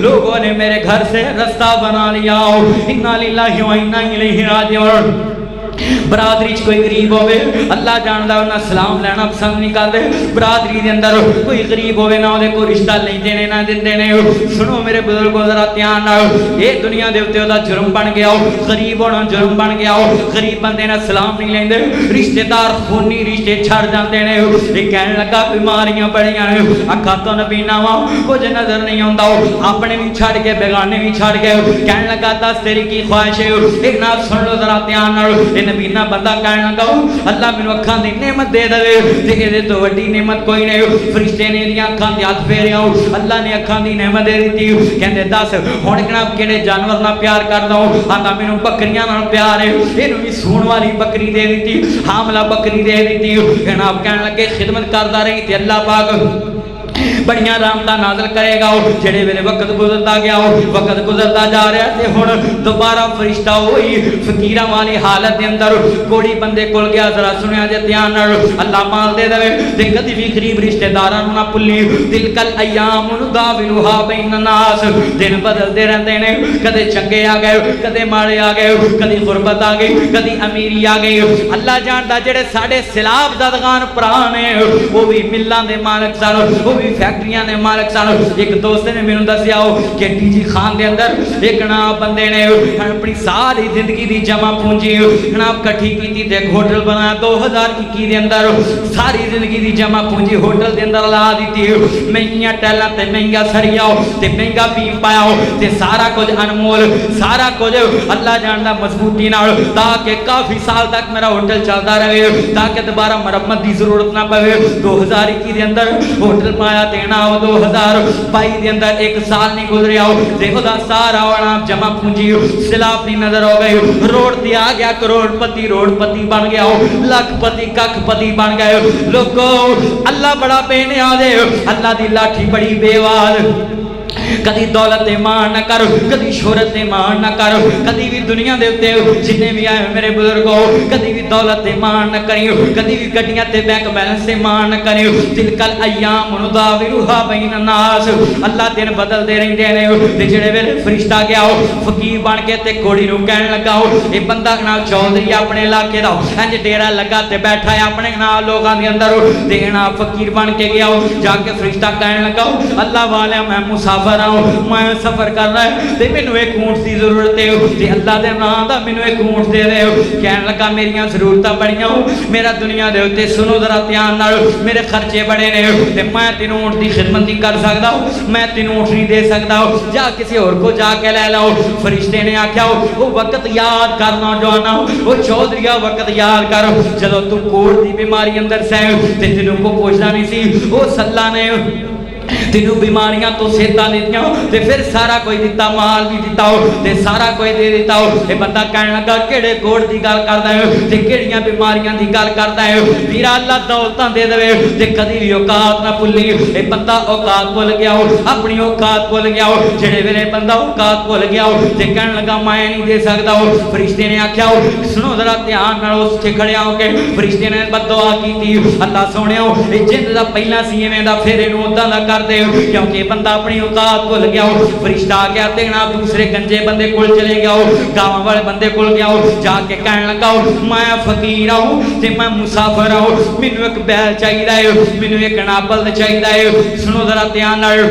A: लोगों ने मेरे घर से रास्ता बना लिया। इन्ना लिल्लाहि व इन्ना इलैहि राजिऊन। बरादरी च कोई गरीब होवे अल्लाह जानदा उन्हें सलाम लेना पसंद नहीं करते। बरादरी के अंदर कोई गरीब होवे ना उहदे कोई रिश्ता लेंदे ने ना दिंदे ने। सुनो मेरे बुजुर्गों जरा ध्यान नाल, ये दुनिया दे उत्ते ओहदा जुर्म बन गया, गरीब होना जुर्म बन गया। गरीब बंदे नाल सलाम नहीं लेंदे, रिश्तेदार खूनी रिश्ते छड़ जांदे ने। ये कहन लगा बीमारियां बड़ियां ने, अखां तो नबीना वा कुछ नजर नहीं आंदा, अपने भी छड़ के बेगाने भी छड़ गए। कहन लगा दस तेरी की ख्वाहिश है? एक नाल सुन लो जरा ध्यान नाल। नबीना बंदा कहन लगा अल्लाह मैनू अखां दी नेमत दे देवे ते इहदे तो वड्डी नेमत कोई नहीं। फरिश्ते ने इहदियां अखां ते हत्थ फेरिया, अल्लाह ने अखां दी नेमत दे दित्ती। कहंदे दस हुण जनाब किहड़े जानवर नाल प्यार करदा? आंदा मैनू बकरियां नाल प्यार है, इहनू भी सूण वाली बकरी दे दित्ती, हामला बकरी दे दित्ती। जनाब कहन लगे खिदमत करदा रही ते अल्लाह पाक बड़ियां रहमतां नाज़िल करेगा। जेड़े वेले वक्त गुजरता गया वक्त गुजरता जा रहा ते हुण दोबारा फरिश्ता वही फकीरां वाली हालत के अंदर कोड़ी बंदे कोल गया। जरा सुनिया जे ध्यान नाल, अल्लाह माल दे देवे ते कदी भी गरीब रिश्तेदारां नूं ना भुल्ली। तिलकल अय्याम नुदाविलुहा बैन नास, दिन बदलते रहंदे ने, कदे चंगे आ गए, कदे माड़े आ गए, कदी गुरबत आ गई, कदी अमीरी आ गई। अल्लाह जानदा जेड़े साडे सिलाब ददगान भरा ने वो भी मिलां दे मालक सन, वो भी फैक्ट्रियां ने मालक सन। एक दोस्त ने मैनू दसिया कि टीजी खान दे अंदर एक ना बंदे ने अपनी सारी जिंदगी दी जमा पूंजी ना कट्ठी की ते होटल बनाया 2021 दे अंदर। सारी जिंदगी दी जमा पूंजी होटल दे अंदर ला दी, महंगियां टैलां ते महंगा सरिया ते महंगा बीम पाया ते सारा कुछ अनमोल, सारा कुछ अल्लाह जानदा मजबूती नाल, ताकि काफी साल तक मेरा होटल चलता रहे, ताकि दोबारा मरम्मत की जरूरत ना पवे। 2021 के अंदर होटल पाया देना 2022 के अंदर एक साल नहीं गुजरिया देखो सारा होना जमा पूंजी सिलाफी नजर हो गई। रोड ते आ गया करोड़पति, रोडपति बन गया, लखपति कखपति बन गए। लोगो अल्लाह बड़ा बेनियाज़ है, अल्लाह दी लाठी बड़ी बेवाल। कदी दौलत ते मान न कर, कदी शोहरत ते मान न कर, कदी भी दुनिया दे उत्ते जिन्ने भी आए मेरे बुजुर्गो कदी भी दौलत ते मान न करियो, कदी भी गड्डियां ते बैंक बैलेंस ते मान न करियो। तिलकल अय्याम नुदाविलुहा बैन नास, अल्लाह दिन बदलदे रहिंदे ने। ते जेड़े वेले फरिश्ता गया फकीर बन के ते कोड़ी नूं कहन लगा ए बंदा नाल चौधरी अपने इलाके दा इंज डेरा लगा ते बैठा है अपने नाल लोकां दे अंदर देना फकीर बन के गया। जाके फरिश्ता कहन लगा अल्लाह वाले मैं मुसाफिर मैं सफर कर रहा है ते मैनू एक ऊंट की जरूरत है ते अल्लाह दे नाम दा मैनू एक ऊंट दे दे। कहन लगा मेरियां जरूरतां बड़ियां, मेरा दुनिया दे उत्ते सुनो जरा ध्यान नाल, मेरे खर्चे बड़े ने ते मैं तेन ऊंट की खिदमत नहीं कर सकदा, मैं तेन ऊंट नहीं दे सकदा, जा किसी होर को जाके ले लो। फरिश्ते ने आख्या वो वक्त याद कर नौजवाना, वो चौधरिया वक्त याद कर जदों तू कोढ़ दी बीमारी अंदर सह ते तेनों को पुछदा नहीं सी। वो सल्ला ने तेनू बीमारियां तो सेहतां दित्तियां ते फिर सारा कोई दिता, माल भी दिता हो ते सारा कोई दे दिता हो। ये बंदा कहने लगा किहड़े गोड़ की गल करदा है ते किहड़ियां बीमारियां की गल करदा है। वीरा अल्लाह दौलतां दे देवे ते कदी भी औकात ना भुल्ली। ये बंदा औकात भुल गया हो, अपनी औकात भुल गया हो। जेड़े वेले बंदा औकात भुल गया हो ते कहने लगा मैं नहीं दे सकदा हो। फरिश्ते ने आख्या हो सुनो जरा ध्यान नाल उस खड़िया होके फरिश्ते ने बददुआ कीती, अल्लाह सोहणिया ये जिंद दा पहला सी इवें दा फिर इहनूं उदां दा कर दे, क्योंकि बंदा अपनी औकात भुल गया हो। फरिश्ता आ गया तेना दूसरे गंजे बंदे कोल चले गया हो, गांव वाले बंदे कोल गया हो, जाके कहने लगा हो मैं फकीर हूं ते मैं मुसाफिर हूं, मैनू एक बैल चाहिदा है, मैनू एक नाबल चाहिदा है। सुनो जरा ध्यान नाल,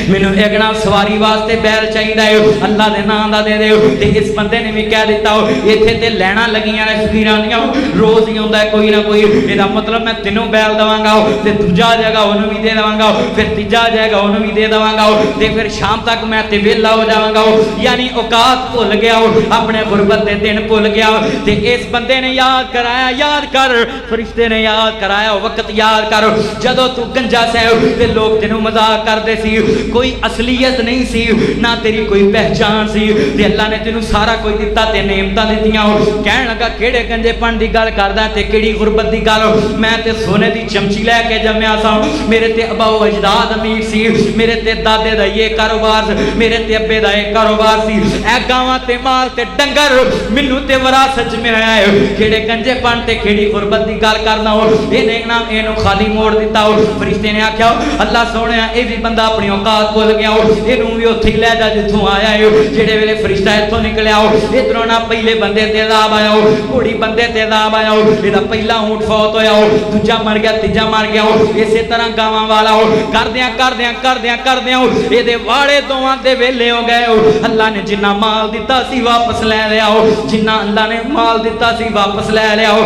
A: मैनू एक ना सवारी वास्ते बैल चाहिदा है, अल्लाह दे नाम दा दे दिओ। ते इस बंदे ने भी कह दिता हो इत्थे ते लैणा लगियां ने फकीरां दियां, रोज ही आउंदा कोई ना कोई, इहदा मतलब मैं तेनों बैल देवांगा ते दूजा जाएगा उन्होंने भी दे देवांगा, फिर तीजा जाएगा उन्होंने भी दे देवांगा ते फिर शाम तक मैं ते वेला हो जावांगा। यानी औकात भुल गया हो, अपने गुरबत दे दिन भुल गया। ते इस बंदे ने याद कराया, याद कर, फरिश्ते ने याद कराया वक्त याद कर जदों तू गंजा सैव ते लोग तेनों मजाक करदे सी, कोई असलियत नहीं सी ना तेरी कोई पहचान सी, ते अल्लाह ने तेनू सारा कोई दिता ते नेमतां दित्तियां। कहण लगा केड़े गंजेपन दी गल करदा ते केड़ी गुरबत दी गल, मैं ते सोने दी चमची लैके जम्मिया सा, मेरे ते अबाओ अजदाद अमीर सी, मेरे ते दादे दा ये कारोबार, मेरे ते अब्बे दा ये कारोबार सी, ऐ गावां ते माल ते डंगर मैनू ते विरासत च मिलिया है। केड़े गंजेपन ते केड़ी गुरबत दी गल करदा हो, इहने ना इहनू खाली मोड़ दिता हो। फरिश्ते ने आख्या अल्लाह सोहणिया ये भी बंदा अपनी औकात भुल गया हो, इनू भी उत्थे ही लै जा जिथों आया है। जेड़े वेले फरिश्ता इत्थों निकलिया हो इधरों ना पहले बंदे ते अज़ाब आया हो, घोड़ी बंदे ते अज़ाब आया हो, इहदा पहला ऊंट फौत होया हो, दूजा मर गया, तीजा मर गया हो, इसे तरह गावां वाला हो, करदियां करदियां करदियां करदियां हो इहदे वाड़े दोवां दे वेले हो गए हो। अल्लाह ने जिन्ना माल दिता सी वापस लै लिया हो, जिन्ना अल्लाह ने माल दिता सी वापस लै लिया हो,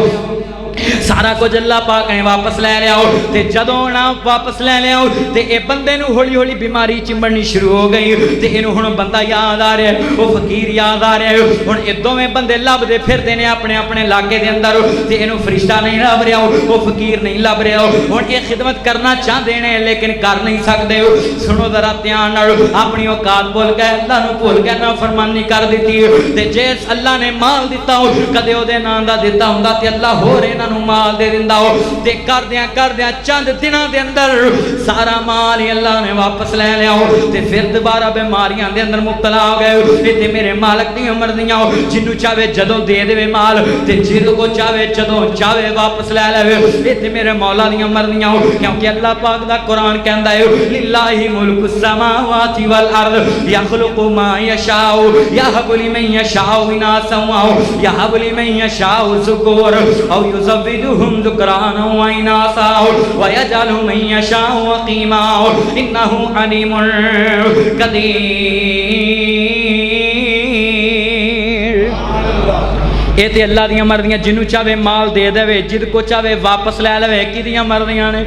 A: सारा कुछ अल्लाह पाक ने वापस लै लिया हो। ते जदों ना वापस लै लिया हो ते ए बंदे नू हौली हौली बीमारी चिंबड़नी शुरू हो गई ते इनू हुण बंदा याद आ रहा है, वो फकीर याद आ रहा है। हुण ए दोवें बंदे लभदे फिरदे ने अपने अपने इलाके दे अंदर ते इनू फरिश्ता नहीं लभ रहा हो, वो फकीर नहीं लभ रहा हो। हुण ये खिदमत करना चाहते हैं लेकिन कर नहीं सकते हो। सुनो जरा ध्यान नाल, अपनी औकात भुल गए, अल्लाह नू भुल गए, नाफरमानी कर दी ते जे अल्लाह ने माल दिता हो कदे ओदे नाम दा दिता हुंदा ते अल्लाह होर इन्हां नू माल दे दिंदा हो। ते करदियां चंद दिनां दे अंदर सारा माल ही अल्लाह ने वापस ले लिया हो ते फिर दोबारा बीमारियां दे अंदर मुब्तला हो गए। ते मेरे मालक दी मर्जियां हो, जिन्नू चाहे जदों दे देवे माल ते जिन्नू को चाहे जदों चाहे वापस ले लेवे। ये मेरे मौला दी मर्जियां हो, क्योंकि अल्लाह पाक दा कुरान कहंदा है लिल्लाहि मुल्कुस समावाति वल अर्द यखलुकु मा यशाउ यहबु लिमन यशाउ इनासन व यहबु लिमन यशाउ ज़ुकुर औ युज़व्विजुहुम ज़ुक्राना व इनासा व यजअलु मन यशाउ अक़ीमा इन्नहु अलीमुन कदीर। ये ते अल्लाह दी मर्जियां, जिन्नू चाहे माल दे देवे, जिद को चाहे वापस ले लेवे, किदियां मर्जियां ने।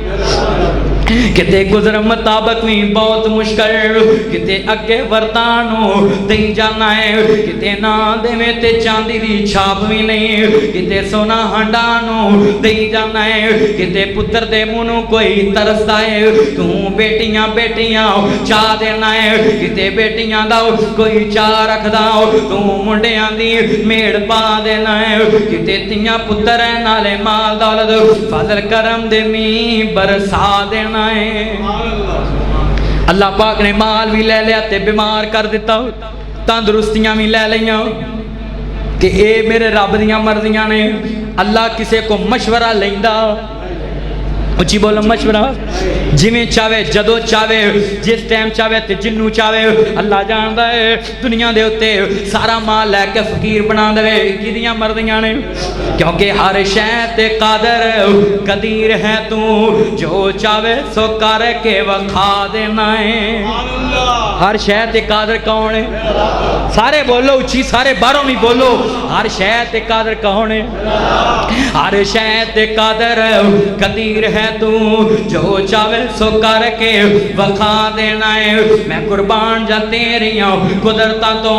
A: किते गुजर मुताबक भी बहुत मुश्किल, किते अगे वरतानो दई जाना है, किते ना देवे ते चांदी दी छाप भी नहीं, किते सोना हंडानो दई जाना है, किते पुत्र दे मुंह कोई तरसदा है, तू बेटियां बेटियां चा देना है, किते बेटियां दा कोई चा रखदा हो, तू मुंडियां दी मेड़ पा देना है, किते तियां पुत्र है नाले माल दौलत फजल करम दे मी बरसा देना। अल्लाह पाक ने माल भी ले लिया ते बीमार कर दिता, तंदुरुस्तियां भी ले लिया कि ये मेरे रब दियां मर्जियां ने। अल्लाह किसी को मशवरा लेंदा, उची बोलो मशवरा, जिमें चाहे जदों चाहे जिस टाइम चाहे ते जिन्नू चाहे अल्लाह जानदा है। दुनिया दे उत्ते सारा माल लैके फकीर बना दे, किदियां मर्जियां ने, क्योंकि हर शै ते कादर कदीर है तू, जो चाहे सो कर के वखा देना है। हर शय ते कादर कौन है? सारे बोलो उच्ची, सारे बाहरों भी बोलो, हर शय ते कादर कौन है? हर शय ते कादर कदीर है तू, जो चावे सो करके वखा देना है। मैं कुर्बान जा तेरियां कुदरतां तो,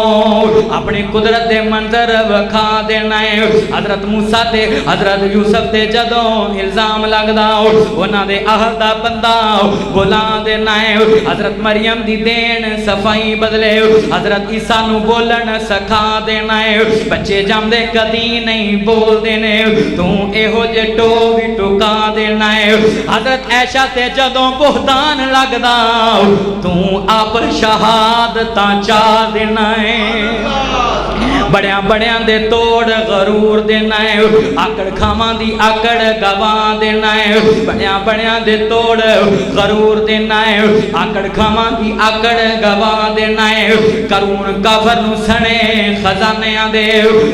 A: अपनी कुदरत दे मंजर वखा देना है। हजरत मूसा ते हजरत यूसुफ ते जदों इल्जाम लगदा, उन्हां दे अहद दा बंदा बुला देना है। हजरत मरियम दी देन सफाई बदले, हजरत ईसा नू बोलन सिखा देना है। बच्चे जमदे कदी नहीं बोलदे ने, तू एहो जे टो भी टुका देना है। हजरत ऐशा ते जदों बुहतान लगदा, तू आप शहादतां चा देना है। बड़िया बड़िया दे तोड़ गरूर देना है, आकड़ खावां दी आकड़ गवा देना है। बड़िया बड़िया दे तोड़ गरूर देना है, आकड़ खावां दी आकड़ गवा देना है। करून काफर नू सने खजानियां दे,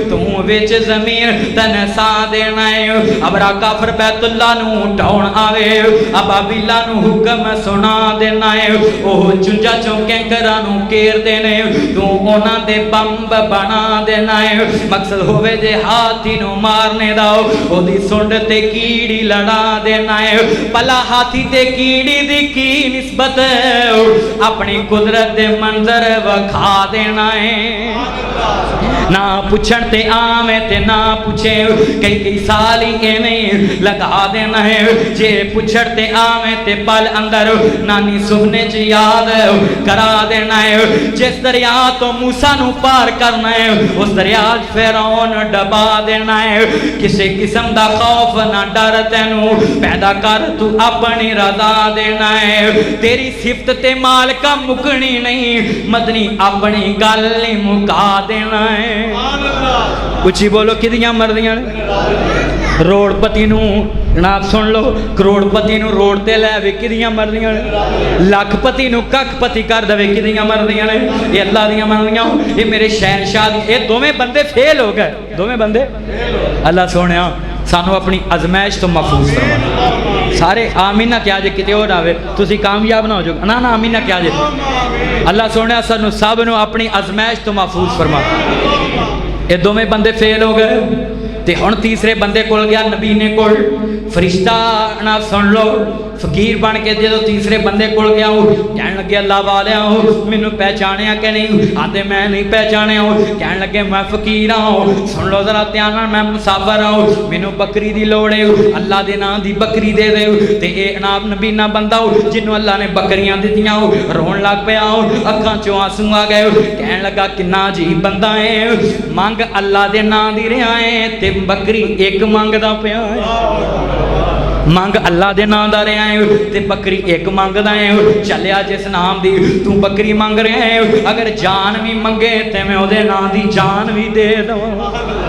A: तू विच ज़मीन तनसा देना है। अबरा काफर बैतुल्ला नू ढाउण आवे, अबाबिला नू हुक्म सुना देना है। ओह चुंजा चों कैंकरां नू घेर देने, तू उन्हां दे बंब बना देना है। मकसद होवे जे हाथी नू मारने दा, ओदी सुंड ते कीड़ी लड़ा देना है। भला हाथी ते कीड़ी दी की निस्बत, अपनी कुदरत दे मंजर वखा देना है। ना पुछण ते आवे ते ना पूछे, कई कई साल ही एवें लगा देना है। जे पुछड़ ते आवे ते पल अंदर नानी सुपने च याद करा देना है। जिस दरिया तो मूसा नू पार करना है, उस दरिया फिरौन डबा देना है। किसी किस्म दा खौफ ना डर तैनू पैदा कर, तू अपनी रजा देना है। तेरी सिफत ते मालका मुकनी नहीं, मदनी अपनी गल ही मुका देना है। उची बोलो किदियां मरदियां ने? रोडपति नू जनाब सुन लो, करोड़पति नू रोड ते लै वे किदियां मरदियां ने? लखपति नू कखपति कर दे किदियां मरदियां ने? ये अल्लाह दियां मरदियां, ये मेरे शहनशाह दी। ये दोवें बंदे फेल हो गए, दोवें बंदे। अल्लाह सोहणिया सानू अपनी अजमैश तो महफूज फरमा। सारे आमीन ना क्या जे किते हो जावे, तुसी कामयाब ना हो जाओ। ना ना आमीन ना क्या जे। अल्लाह सोहणिया सानू सब नू अपनी अजमैश तो महफूज फरमा। ये दोवें बंदे फेल हो गए ते हुण तीसरे बंदे कोल गया, नबी ने कोल। फरिश्ता ना सुन लो, फकीर बन के जो तीसरे बंदे कोल गया, कहन लगे अल्लाह वालिया मैनू पहचानिया कि नहीं? आते मैं नहीं पहचानिया। कहन लगे मैं फकीर हाँ, सुन लो जरा ध्यान नाल, मैं मुसाफर हाँ, मैनू बकरी की लोड़ है, अल्लाह के नाम की बकरी दे दे। ते ये नाम नबीना बंदा जिन्हों अल्लाह ने बकरियां दित्तियां, रोन लग पाया, अखां चों आंसू आ गए। कहन लगा किन्ना अजीब बंदा है, मंग अल्लाह के नाम दी रहा है ते बकरी एक मंगदा पिया है। मंग अल्लाह दे नाम दा रहा है ते बकरी एक मंगदा है। चलिया जिस नाम दी तू बकरी मंग रहा है, अगर जान भी मंगे ते मैं ओदे नाम दी जान भी दे दवां।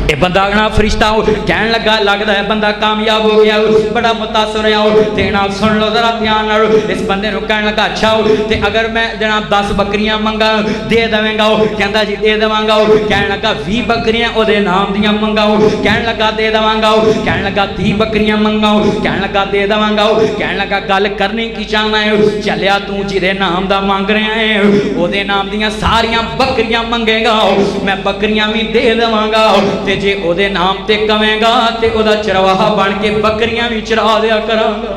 A: ये बंदा ना फरिश्ता कहन लगा लगता है बंदा कामयाब हो गया, बड़ा मुतासर हो। जनाब सुन लो जरा ध्यान नाल, इस बंदे नूं कहन लगा अच्छा हो ते अगर मैं जनाब 10 बकरियां मंगा दे देवेंगा? कहंदा जी दे देवांगा। कहन लगा 20 बकरियां ओदे नाम दियां मंगाओ। कहन लगा दे देवांगा। कहन लगा 30 बकरियां मंगाओ। कहन लगा दे देवांगा। कहन लगा गल करनी की चाहना है? चलिया तू जिहदे नाम दा मंग रहा है ओदे नाम दियां सारियां बकरियां मंगेगा, मैं बकरियां भी दे देवांगा। ते जे ओदे नाम ते कवेंगा ते ओदा चरवाहा बन के बकरियां भी चरा दिया करांगा।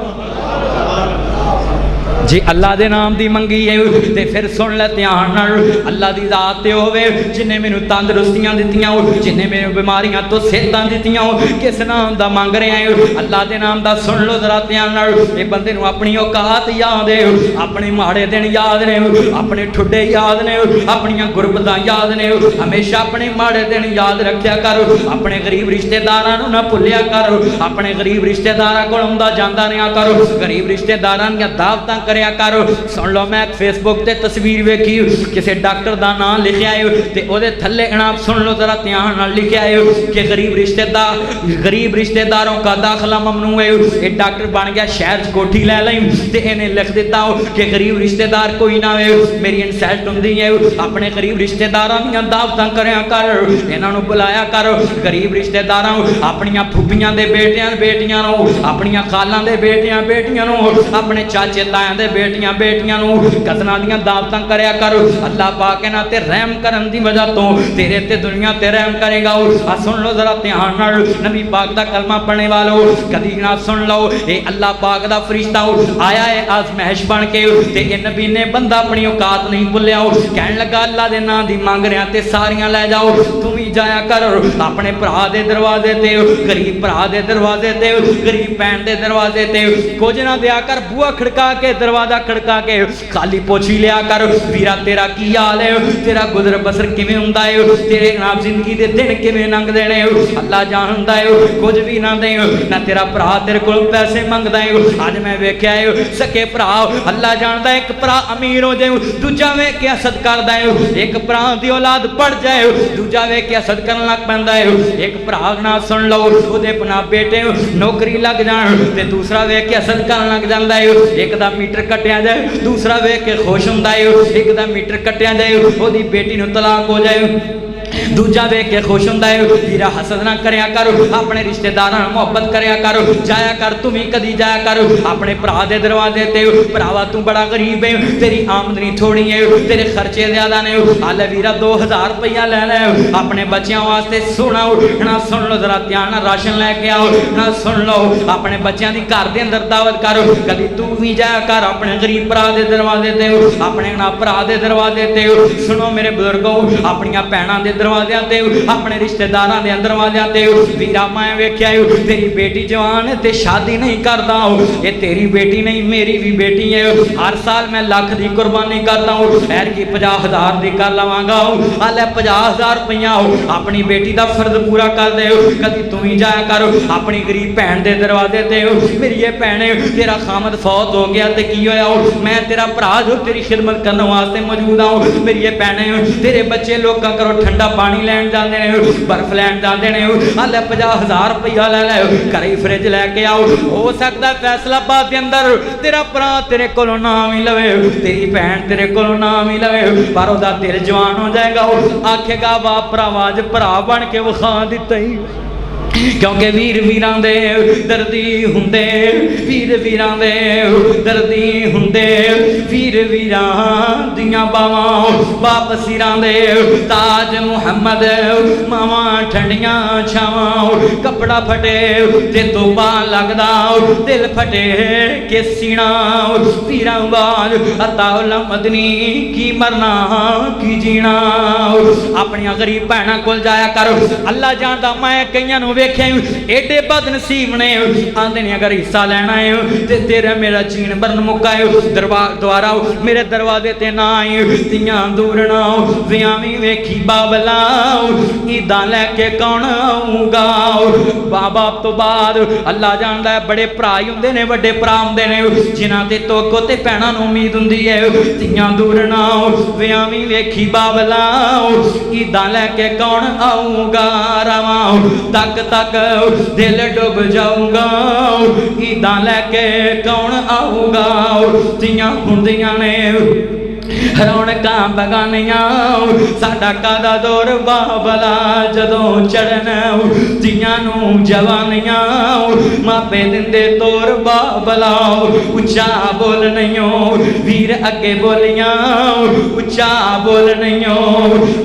A: जे अल्लाह दे नाम दी मंगी है ते फिर सुन ले ध्यान नाल, अल्लाह दी जात ते होवे जिन्ने मैनू तंदरुस्तियां दित्तियां, जिन्ने मैनू बीमारियां तो सेहतां दित्तियां, किस नाम दा मंग रहे हैं? अल्लाह दे नाम दा। सुन लो जरा ध्यान नाल, ये बंदे नू अपनी औकात याद है, अपने माड़े दिन याद ने, अपने ठुड्डे याद ने, अपनियां गुरबतां याद ने। हमेशा अपने माड़े दिन याद रखिया कर, अपने गरीब रिश्तेदारां नू ना भुलिया कर, अपने गरीब रिश्तेदारां कोल आउंदा जांदा रहा कर, गरीब रिश्तेदारां दी दावतां कर। सुन लो मैं फेसबुक ते तस्वीर वेखी, किसी डॉक्टर का नाम लिखा है ते ओदे थल्ले इनाम सुन लो जरा ध्यान नाल लिखा है कि गरीब रिश्तेदारों का दाखिला ममनू है। ये डॉक्टर बन गया शहर कोठी लै लई ते इन्हें लिख दिता कि गरीब रिश्तेदार कोई ना हो, मेरी इंसल्ट होंदी है। अपने गरीब रिश्तेदारां दी दावतां करया कर, इन्हां नूं बुलाया कर। गरीब रिश्तेदारां अपनियां फुफियां दे बेटियां नूं, अपनियां खालां दे बेटियां नूं, अपने चाचे तायां दे बेटियां बेटियां नूं कतना दियां दावतां करया कर। अल्लाह पाक इन्हां ते रहम करन दी वजह तो तेरे ते दुनिया ते रहम करेगा। आ सुन लो जरा ध्यान नाल, नबी पाक दा कलमा पढ़ने वालों कदी ना सुन लो, ये अल्लाह पाक दा फरिश्ता आया है आजमैश बन के ते ये नबी ने बंदा अपनी औकात नहीं भुलिया। कहन लगा अल्लाह दे नाम दी मंग रहा ते सारियां लै जाओ, तू भी जाया कर अपने भरा दे दरवाजे ते, गरीब भरा दे दरवाजे ते, गरीब भैन दे दरवाजे ते कुछ ना दिया कर, बुआ खड़का के दरवाजा खड़का के खाली पोछी लिया कर। वीरा तेरा की हाल है, तेरा गुजर बसर किवें हुंदा है, तेरे नाम जिंदगी दे दिन किवें लंघदे ने अल्लाह जानदा है। कुछ भी ना दे ना तेरा भरा तेरे कोल पैसे मंगदा है। अज मैं वेख्या है सके भरा अल्लाह जानदा है, एक भरा अमीर हो जाए दूजा वे के हसद करदा है, एक भरा दी औलाद पढ़ जाए दूजा वे के हसद करन लग पैंदा है। एक भरा ना सुन लो ओदे अपना बेटे नौकरी लग जान ते दूसरा वे के हसद करन लग जांदा है। एक दा मीटर कटिया जाए दूसरा वे के खुश हुंदा है, एक दा मीटर कटिया जाए ओदी बेटी नूं तलाक हो जाए दूजा वेख के खुश हुंदा है। वीरा हसद ना करया कर, अपने रिश्तेदारां नाल मोहब्बत करया कर, जाया कर तू भी कदी जाया कर अपने भरा दे दरवाजे ते। भरावा तू बड़ा गरीब है, तेरी आमदनी थोड़ी है, तेरे खर्चे ज्यादा ने, हाले वीरा 2000 रुपया ले ले अपने बच्चों वास्ते। सुना ना सुन लो जरा ध्यान नाल, राशन लेके आओ ना सुन लो अपने बच्चों की घर के अंदर दावत कर। कदी तू भी जाया कर अपने गरीब भरा दे दरवाजे ते, अपने ना भरा दे दरवाजे ते। सुनो मेरे बुजुर्गो अपनियां भैणां दे दरवाज़ियां ते, अपने रिश्तेदारां दे दरवाज़ियां ते। वीरा मैं वेख्या तेरी बेटी जवान ते शादी नहीं करदा, ये तेरी बेटी नहीं मेरी भी बेटी है। हर साल मैं लाख की कुर्बानी करता हूँ, एर की 50,000 की कर लवांगा। हाले 50,000 रुपया अपनी बेटी का फर्ज पूरा कर दे। कभी तू ही जाया कर अपनी गरीब भैन के दरवाजे ते, मेरी ये भैन तेरा खामद फौत हो गया तो की होया, मैं तेरा भरा जो तेरी खिदमत करने वास्ते मौजूद हूँ। मेरी ये भैन तेरे बच्चे लोग करो ठंडा पानी लैन जाते हैं, बर्फ लैन जाते हैं, हाले 50,000 रुपया ले लो, घर ही फ्रिज लैके आओ। हो सकता फैसलाबाद के अंदर तेरा भरा तेरे कोलों नाम ही लवे, तेरी भैन तेरे कोलों नाम ही लवे, पर ओदा दिल जवान हो जाएगा। आखेगा वाह भरावा अज भरा बन के विखा दिता ही, क्योंकि वीर वीरां दे दर्दी हुंदे, वीर वीरां दे दर्दी हुंदे, वीर वीरां दियां बावां बाप सिरां दे ताज मुहम्मद, मावां ठंडियां छावां। कपड़ा फटे ते तोबा लगदा, दिल फटे के सीना, वीरां बाज अताउल मदनी की मरना की जीना। अपनियां गरीब भैणां कोल जाया कर, अल्लाह जानदा मैं कईयां नूं वेखे एडे बदनसीब ने, आंदे ने अगर हिस्सा लेना है ते तेरा मेरा जीन बरन मुक्का है, द्वारा मेरे दरवाजे ते ना आई। तियां दूरना व्यावी वेखी बाबला, ईदा लैके कौन आऊगा। मां बाप तो बाद अल्लाह जानदा है बड़े भरा ही हुंदे ने, वड्डे भरा हुंदे ने जिन्हां ते तोको ते भैणां नूं उम्मीद हुंदी है। तियां दूरना व्यावी वेखी बाबला, ईदा लैके कौन आऊगा। रवा तक तक दिल डुब जाऊंगा, ईदा लैके कौन आऊगा। तियां हुंदियां ने रौनकां बगानियां, साडा कादा दौर बाबला जदों चढ़न तियां नूं जवानियां, मापे दिंदे तोर बाबला। उच्चा बोल नईओ वीर अगे बोलियां, उच्चा बोल नईओ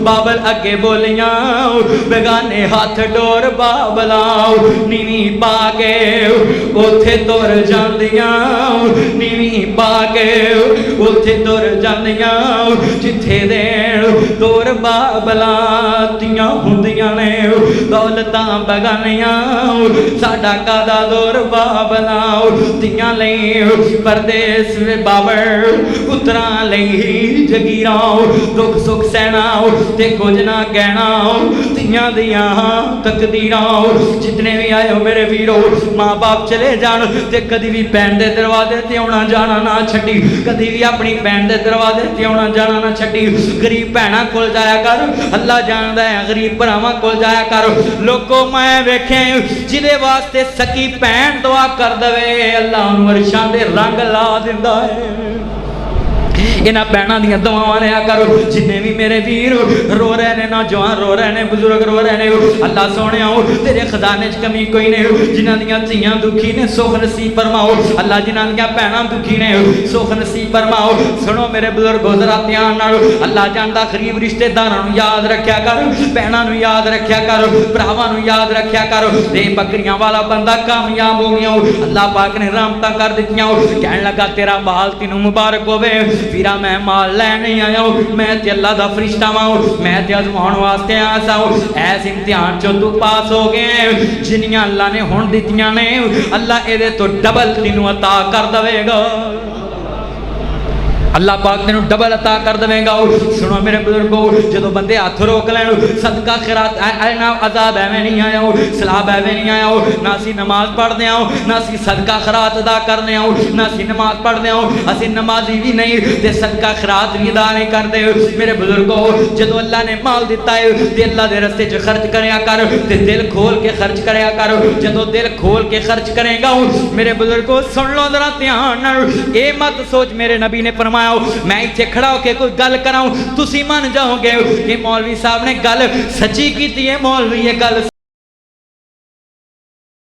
A: बाबल अगे बोलियां, बेगाने हाथ डोर बाबला। नीवी पा के उथे तुर जांदियां, नीवी पा के उथे तुर जांदियां, जिथे देण तोर बाबला। तियां हुंदियां ने दौलतां बगानियां, साडा कादा दौर बाबला। तियां लई परदेस बाबर, पुत्रां लई जगीरां, दुख सुख सहना ते कुछ ना कहना, तियां दियां तकदीरां। जितने भी आए हो मेरे वीरो, माँ बाप चले जान ते कदी भी भैन दे दरवाजे ते आउणा जाना ना छड्डी, कदी भी अपनी भैन दे दरवाजे ते आउणा जाना ना छड्डी। गरीब भैणां कोल जाया कर, अल्लाह जानदा है गरीब भरावां कोल जाया कर। लोगों मैं वेखे जिहदे वास्ते सकी भैन दुआ कर दवे, अल्लाह उहनूं अरशां दे रंग ला दिंदा है। इन्हां भैणां दियां दुआवां लिया करो। जिन्ने भी मेरे वीर रो रहे ने, नौजवान रो रहे ने, बुजुर्ग रो रहे ने, अल्लाह सोने तेरे खजाने च कमी कोई नहीं। जिन्हां दियां धीआं दुखी ने सुख नसीब फरमाओ अल्लाह, जिन्हां दियां भैणां दुखी ने सुख नसीब फरमाओ। सुनो मेरे बुजुर्गो जरा ध्यान नाल, अल्लाह जानदा गरीब रिश्तेदारां नूं याद रखिया कर, भैणां नूं याद रखिया कर, भरावां नूं याद रखिया कर। ते बकरियां वाला बंदा कामयाब हो गया, अल्लाह पाक ने रहमतां कर दित्तियां। कहण लगा तेरा माल तेनू मुबारक होवे वीरा, मैं माल लैण नहीं आया, मैं ते अल्लाह दा फरिश्ता वां, मैं ते अजमाउण वास्ते आया सा। ऐस इम्तिहान चों तू पास हो गए, जिन्नियां अल्लाह ने हुण दित्तियां ने अल्लाह इहदे तो डबल तेनू अता कर देवेगा। अल्लाह पाक तेनू डबल अता कर देवेगा। सुनो मेरे बुजुर्गो, जो बंदे हथ रोक लैन सदका खैरात ना अजाब एवं नहीं आया, सलाब एवं नहीं आया, ना असी नमाज पढ़ते आओ, ना असी सदका खैरात अदा करने आओ, ना असी नमाज पढ़ते आओ, असी नमाजी भी नहीं ते सदका खैरात भी अदा नहीं करते। मेरे बुजुर्गो, जो अल्लाह ने माल दिता है ते अल्लाह के रस्ते च खर्च करया कर, ते दिल खोल के खर्च करया कर। जो दिल खोल के खर्च करेगा मेरे बुजुर्गो, सुन लो जरा ध्यान, ये मत सोच मेरे नबी ने फरमाया मैं इत्थे खड़ा होके कोई गल कराऊं तुसी मन जाओगे कि मौलवी साहब ने गल सच्ची की है, मौलवी ये गल